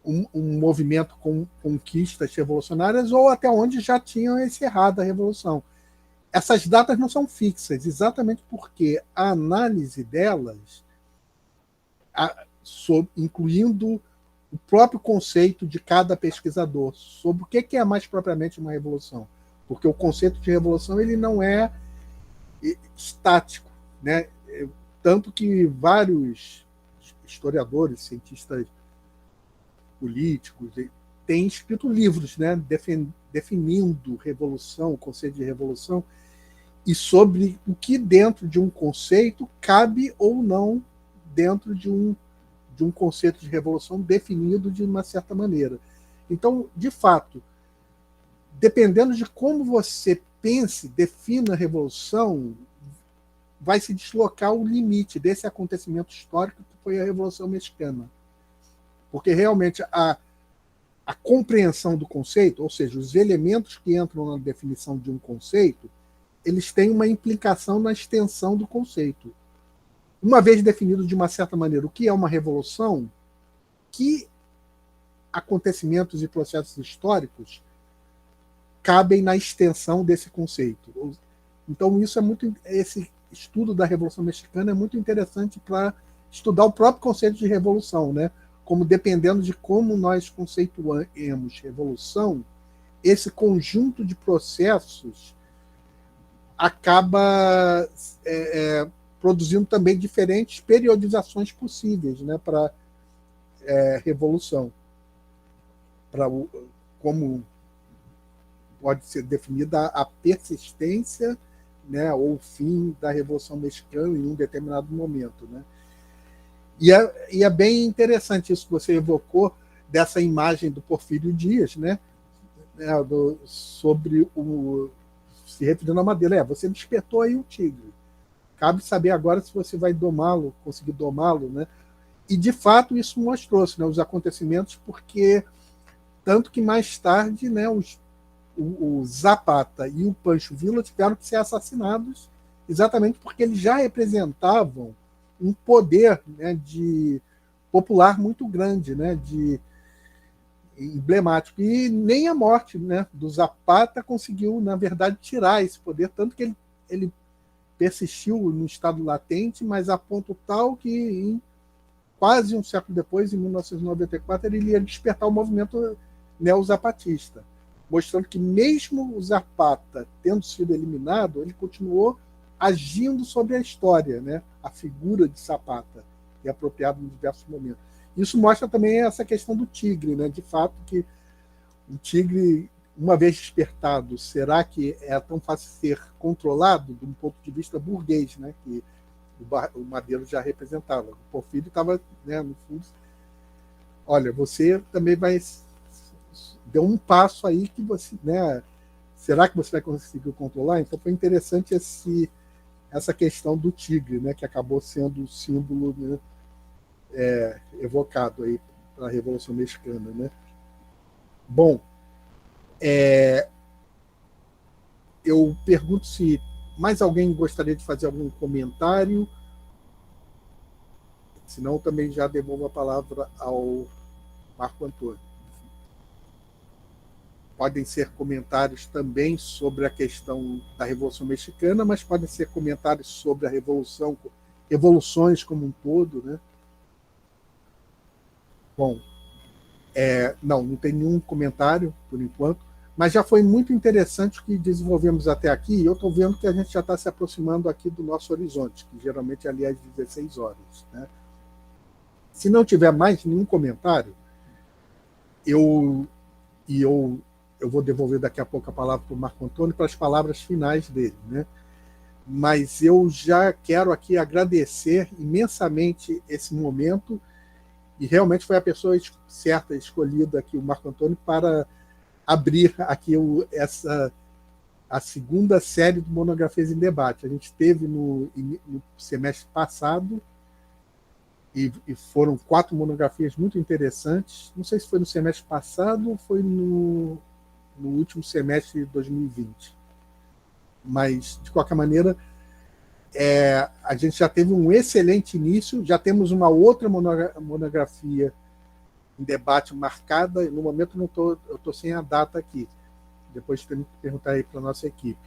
um movimento com conquistas revolucionárias ou até onde já tinham encerrado a Revolução. Essas datas não são fixas, exatamente porque a análise delas, incluindo o próprio conceito de cada pesquisador sobre o que é mais propriamente uma revolução. Porque o conceito de revolução ele não é estático, né? Tanto que vários historiadores, cientistas políticos têm escrito livros, né? Definindo revolução, o conceito de revolução, e sobre o que dentro de um conceito cabe ou não dentro de um conceito de revolução definido de uma certa maneira. Então, de fato, dependendo de como você pense, defina a revolução, vai se deslocar o limite desse acontecimento histórico que foi a Revolução Mexicana. Porque realmente a compreensão do conceito, ou seja, os elementos que entram na definição de um conceito, eles têm uma implicação na extensão do conceito. Uma vez definido de uma certa maneira o que é uma revolução, que acontecimentos e processos históricos cabem na extensão desse conceito. Então, esse estudo da Revolução Mexicana é muito interessante para estudar o próprio conceito de revolução, né? Como dependendo de como nós conceituamos revolução, esse conjunto de processos acaba produzindo também diferentes periodizações possíveis, né, para revolução. Como pode ser definida a persistência, né, ou o fim da Revolução Mexicana em um determinado momento, né? E é bem interessante isso que você evocou dessa imagem do Porfírio Dias, né, sobre se referindo à madeira. Você despertou aí o tigre. Cabe saber agora se você vai domá-lo, conseguir domá-lo, né? E, de fato, isso mostrou-se, né, os acontecimentos, porque tanto que mais tarde, né, o Zapata e o Pancho Villa tiveram que ser assassinados exatamente porque eles já representavam um poder, né, popular muito grande, né, emblemático. E nem a morte, né, do Zapata conseguiu, na verdade, tirar esse poder, tanto que ele persistiu no estado latente, mas a ponto tal que, quase um século depois, em 1994, ele ia despertar o movimento neo-zapatista, mostrando que mesmo o Zapata tendo sido eliminado, ele continuou agindo sobre a história, né? A figura de Zapata, que é apropriada em diversos momentos. Isso mostra também essa questão do tigre, né? De fato que o tigre, uma vez despertado, será que é tão fácil ser controlado de um ponto de vista burguês, né? Que o Madeiro já representava. O Porfírio estava, né, no fundo, olha, você também vai deu um passo aí que você, né, será que você vai conseguir controlar? Então foi interessante essa questão do tigre, né, que acabou sendo o símbolo, né, evocado aí para a Revolução Mexicana, né? Bom, eu pergunto se mais alguém gostaria de fazer algum comentário. Senão, também já devolvo a palavra ao Marco Antônio. Podem ser comentários também sobre a questão da Revolução Mexicana, mas podem ser comentários sobre a revoluções como um todo, né? Bom, não tem nenhum comentário por enquanto, mas já foi muito interessante o que desenvolvemos até aqui, e eu estou vendo que a gente já está se aproximando aqui do nosso horizonte, que geralmente é ali às 16 horas, né? Se não tiver mais nenhum comentário, eu vou devolver daqui a pouco a palavra para o Marco Antônio para as palavras finais dele, né? Mas eu já quero aqui agradecer imensamente esse momento, e realmente foi a pessoa certa, escolhida aqui, o Marco Antônio, para abrir aqui a segunda série do Monografias em Debate. A gente teve no semestre passado, e foram 4 monografias muito interessantes. Não sei se foi no semestre passado ou foi no último semestre de 2020. Mas, de qualquer maneira, A gente já teve um excelente início, já temos uma outra monografia em debate marcada. No momento eu estou sem a data aqui, depois tem que perguntar aí para a nossa equipe.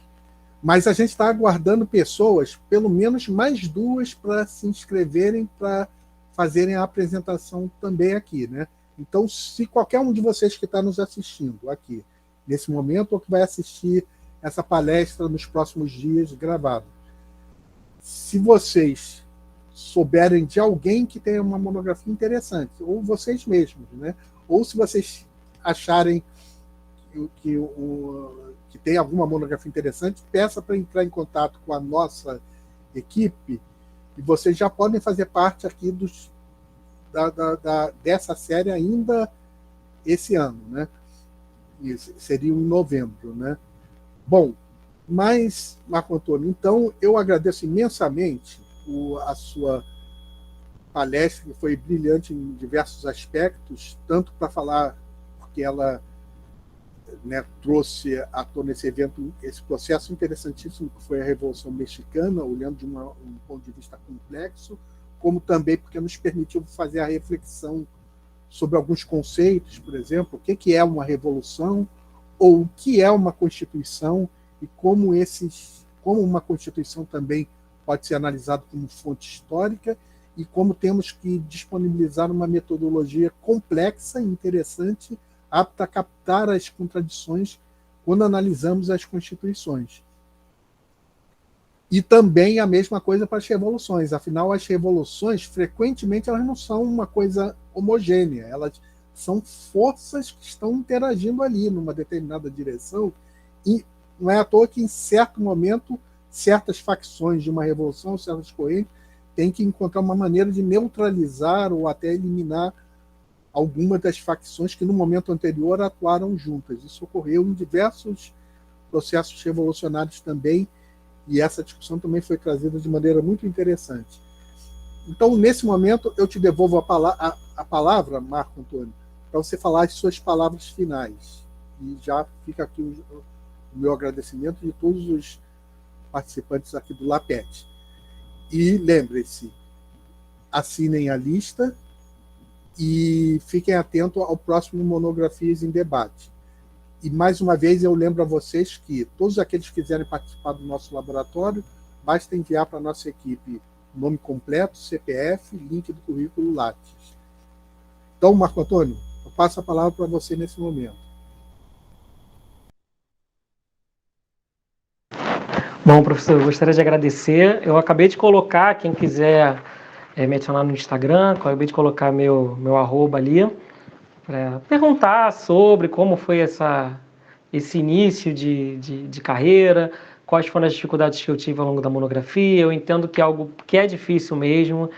Mas a gente está aguardando pessoas, pelo menos mais 2, para se inscreverem para fazerem a apresentação também aqui, né? Então, se qualquer um de vocês que está nos assistindo aqui, nesse momento, ou que vai assistir essa palestra nos próximos dias gravado, se vocês souberem de alguém que tenha uma monografia interessante, ou vocês mesmos, né? Ou se vocês acharem que tem alguma monografia interessante, peça para entrar em contato com a nossa equipe, e vocês já podem fazer parte aqui dessa série ainda esse ano, né? Seria em novembro, né? Bom, mas, Marco Antônio, então eu agradeço imensamente a sua palestra, que foi brilhante em diversos aspectos, tanto para falar, porque ela, né, trouxe à tona esse evento, esse processo interessantíssimo que foi a Revolução Mexicana, olhando de um ponto de vista complexo, como também porque nos permitiu fazer a reflexão sobre alguns conceitos, por exemplo, o que é uma revolução, ou o que é uma Constituição, e como uma Constituição também pode ser analisada como fonte histórica, e como temos que disponibilizar uma metodologia complexa e interessante, apta a captar as contradições quando analisamos as constituições. E também a mesma coisa para as revoluções. Afinal, as revoluções, frequentemente, elas não são uma coisa homogênea. Elas são forças que estão interagindo ali numa determinada direção, e não é à toa que, em certo momento, certas facções de uma revolução, certas correntes, têm que encontrar uma maneira de neutralizar ou até eliminar algumas das facções que, no momento anterior, atuaram juntas. Isso ocorreu em diversos processos revolucionários também, e essa discussão também foi trazida de maneira muito interessante. Então, nesse momento, eu te devolvo a palavra, Marco Antônio, para você falar as suas palavras finais. E já fica aqui o meu agradecimento de todos os participantes aqui do LAPET. E lembre-se, assinem a lista e fiquem atentos ao próximo Monografias em Debate. E, mais uma vez, eu lembro a vocês que todos aqueles que quiserem participar do nosso laboratório, basta enviar para a nossa equipe nome completo, CPF, link do currículo Lattes. Então, Marco Antônio, eu passo a palavra para você nesse momento. Bom, professor, eu gostaria de agradecer. Eu acabei de colocar, quem quiser me adicionar no Instagram, acabei de colocar meu arroba ali, para perguntar sobre como foi esse início de carreira, quais foram as dificuldades que eu tive ao longo da monografia. Eu entendo que é algo que é difícil mesmo.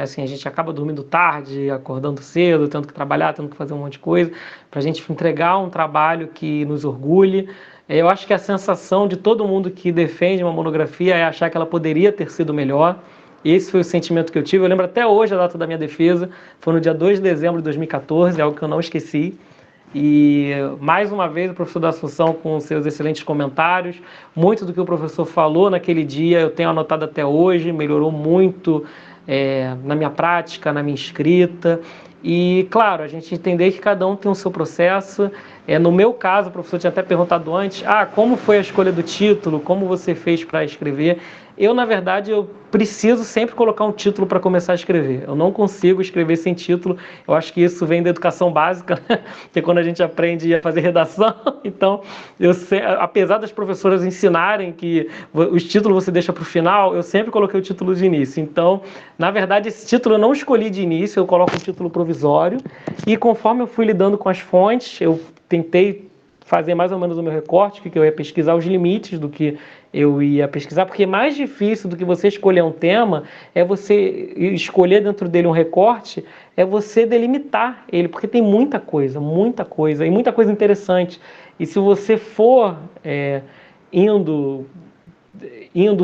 Assim, a gente acaba dormindo tarde, acordando cedo, tendo que trabalhar, tendo que fazer um monte de coisa, para a gente entregar um trabalho que nos orgulhe. Eu acho que a sensação de todo mundo que defende uma monografia é achar que ela poderia ter sido melhor. Esse foi o sentimento que eu tive. Eu lembro até hoje a data da minha defesa, foi no dia 2 de dezembro de 2014, algo que eu não esqueci. E, mais uma vez, o professor da Assunção com seus excelentes comentários. Muito do que o professor falou naquele dia eu tenho anotado até hoje, melhorou muito na minha prática, na minha escrita. E, claro, a gente entender que cada um tem o seu processo. No meu caso, o professor tinha até perguntado antes, como foi a escolha do título, como você fez para escrever? Na verdade, eu preciso sempre colocar um título para começar a escrever. Eu não consigo escrever sem título. Eu acho que isso vem da educação básica, né? Que é quando a gente aprende a fazer redação. Então, apesar das professoras ensinarem que os títulos você deixa para o final, eu sempre coloquei o título de início. Então, na verdade, esse título eu não escolhi de início, eu coloco um título provisório. E conforme eu fui lidando com as fontes, eu tentei fazer mais ou menos o meu recorte, que eu ia pesquisar os limites do que eu ia pesquisar, porque mais difícil do que você escolher um tema é você escolher dentro dele um recorte, é você delimitar ele, porque tem muita coisa, e muita coisa interessante. E se você for indo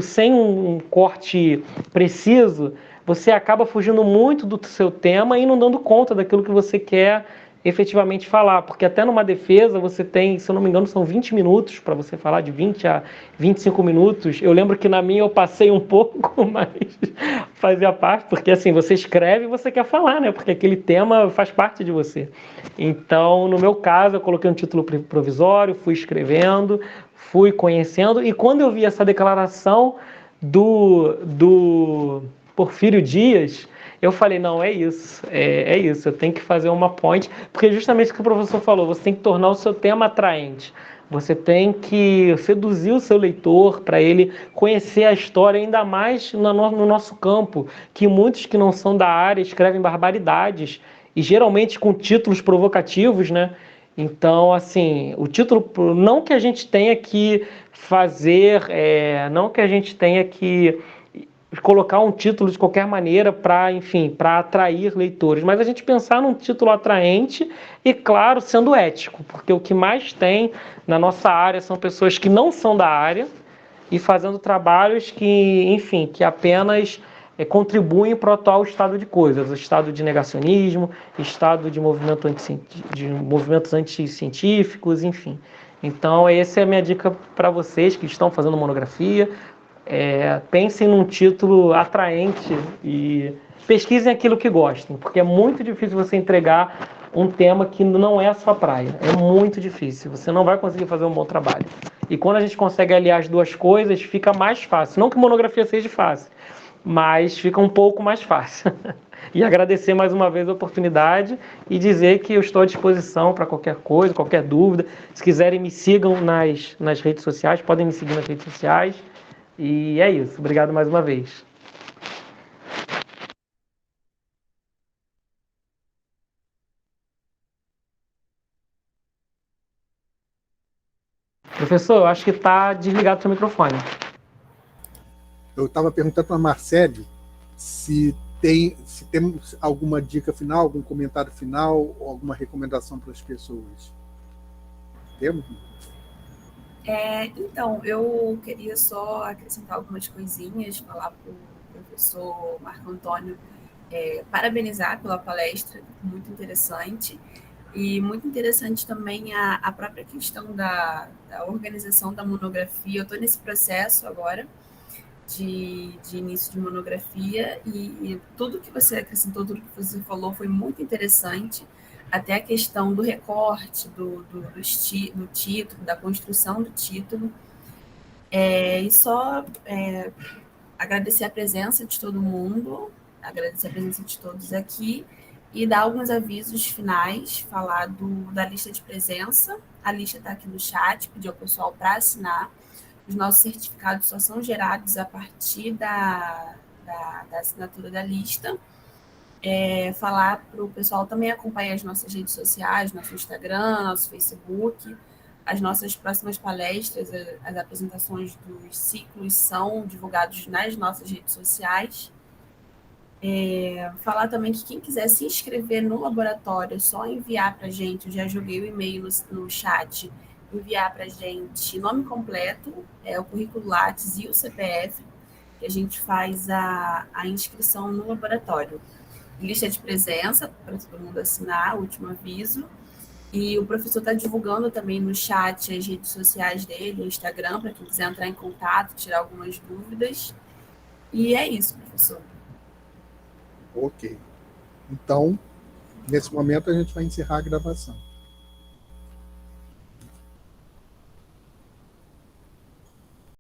sem um corte preciso, você acaba fugindo muito do seu tema e não dando conta daquilo que você quer efetivamente falar, porque até numa defesa você tem, se eu não me engano, são 20 minutos para você falar, de 20 a 25 minutos. Eu lembro que na minha eu passei um pouco, mas fazia parte, porque assim, você escreve e você quer falar, né? Porque aquele tema faz parte de você. Então, no meu caso, eu coloquei um título provisório, fui escrevendo, fui conhecendo, e quando eu vi essa declaração do Porfírio Dias, eu falei, não, é isso, é isso, eu tenho que fazer uma ponte, porque justamente o que o professor falou, você tem que tornar o seu tema atraente, você tem que seduzir o seu leitor para ele conhecer a história, ainda mais no nosso campo, que muitos que não são da área escrevem barbaridades, e geralmente com títulos provocativos, né? Então, assim, o título, não que a gente tenha que fazer, não que a gente tenha que colocar um título de qualquer maneira para, enfim, para atrair leitores, mas a gente pensar num título atraente e, claro, sendo ético, porque o que mais tem na nossa área são pessoas que não são da área e fazendo trabalhos que, enfim, que apenas contribuem para o atual estado de coisas, o estado de negacionismo, estado de movimentos anticientíficos, enfim. Então, essa é a minha dica para vocês que estão fazendo monografia. Pensem num título atraente e pesquisem aquilo que gostem, porque é muito difícil você entregar um tema que não é a sua praia. É muito difícil, você não vai conseguir fazer um bom trabalho. E quando a gente consegue aliar as duas coisas, fica mais fácil. Não que monografia seja fácil, mas fica um pouco mais fácil. E agradecer mais uma vez a oportunidade e dizer que eu estou à disposição para qualquer coisa, qualquer dúvida. Se quiserem, me sigam nas redes sociais, podem me seguir nas redes sociais. E é isso. Obrigado mais uma vez. Professor, eu acho que está desligado o seu microfone. Eu estava perguntando para a Marcele se temos alguma dica final, algum comentário final, ou alguma recomendação para as pessoas. Temos? Então, eu queria só acrescentar algumas coisinhas, falar para o professor Marco Antônio parabenizar pela palestra, muito interessante. E muito interessante também a própria questão da organização da monografia. Eu estou nesse processo agora de início de monografia e tudo que você acrescentou, tudo que você falou foi muito interessante. Até a questão do recorte, do título, da construção do título. E só agradecer a presença de todo mundo, agradecer a presença de todos aqui e dar alguns avisos finais, falar da lista de presença. A lista está aqui no chat, pedir ao pessoal para assinar. Os nossos certificados só são gerados a partir da assinatura da lista. Falar para o pessoal também acompanhar as nossas redes sociais, nosso Instagram, nosso Facebook. As nossas próximas palestras, as apresentações dos ciclos são divulgados nas nossas redes sociais. Falar também que quem quiser se inscrever no laboratório, é só enviar para a gente, eu já joguei o e-mail no chat, enviar para a gente nome completo, o currículo Lattes e o CPF, que a gente faz a inscrição no laboratório. Lista de presença, para todo mundo assinar, o último aviso. E o professor está divulgando também no chat as redes sociais dele, o Instagram, para quem quiser entrar em contato, tirar algumas dúvidas. E é isso, professor. Ok. Então, nesse momento, a gente vai encerrar a gravação.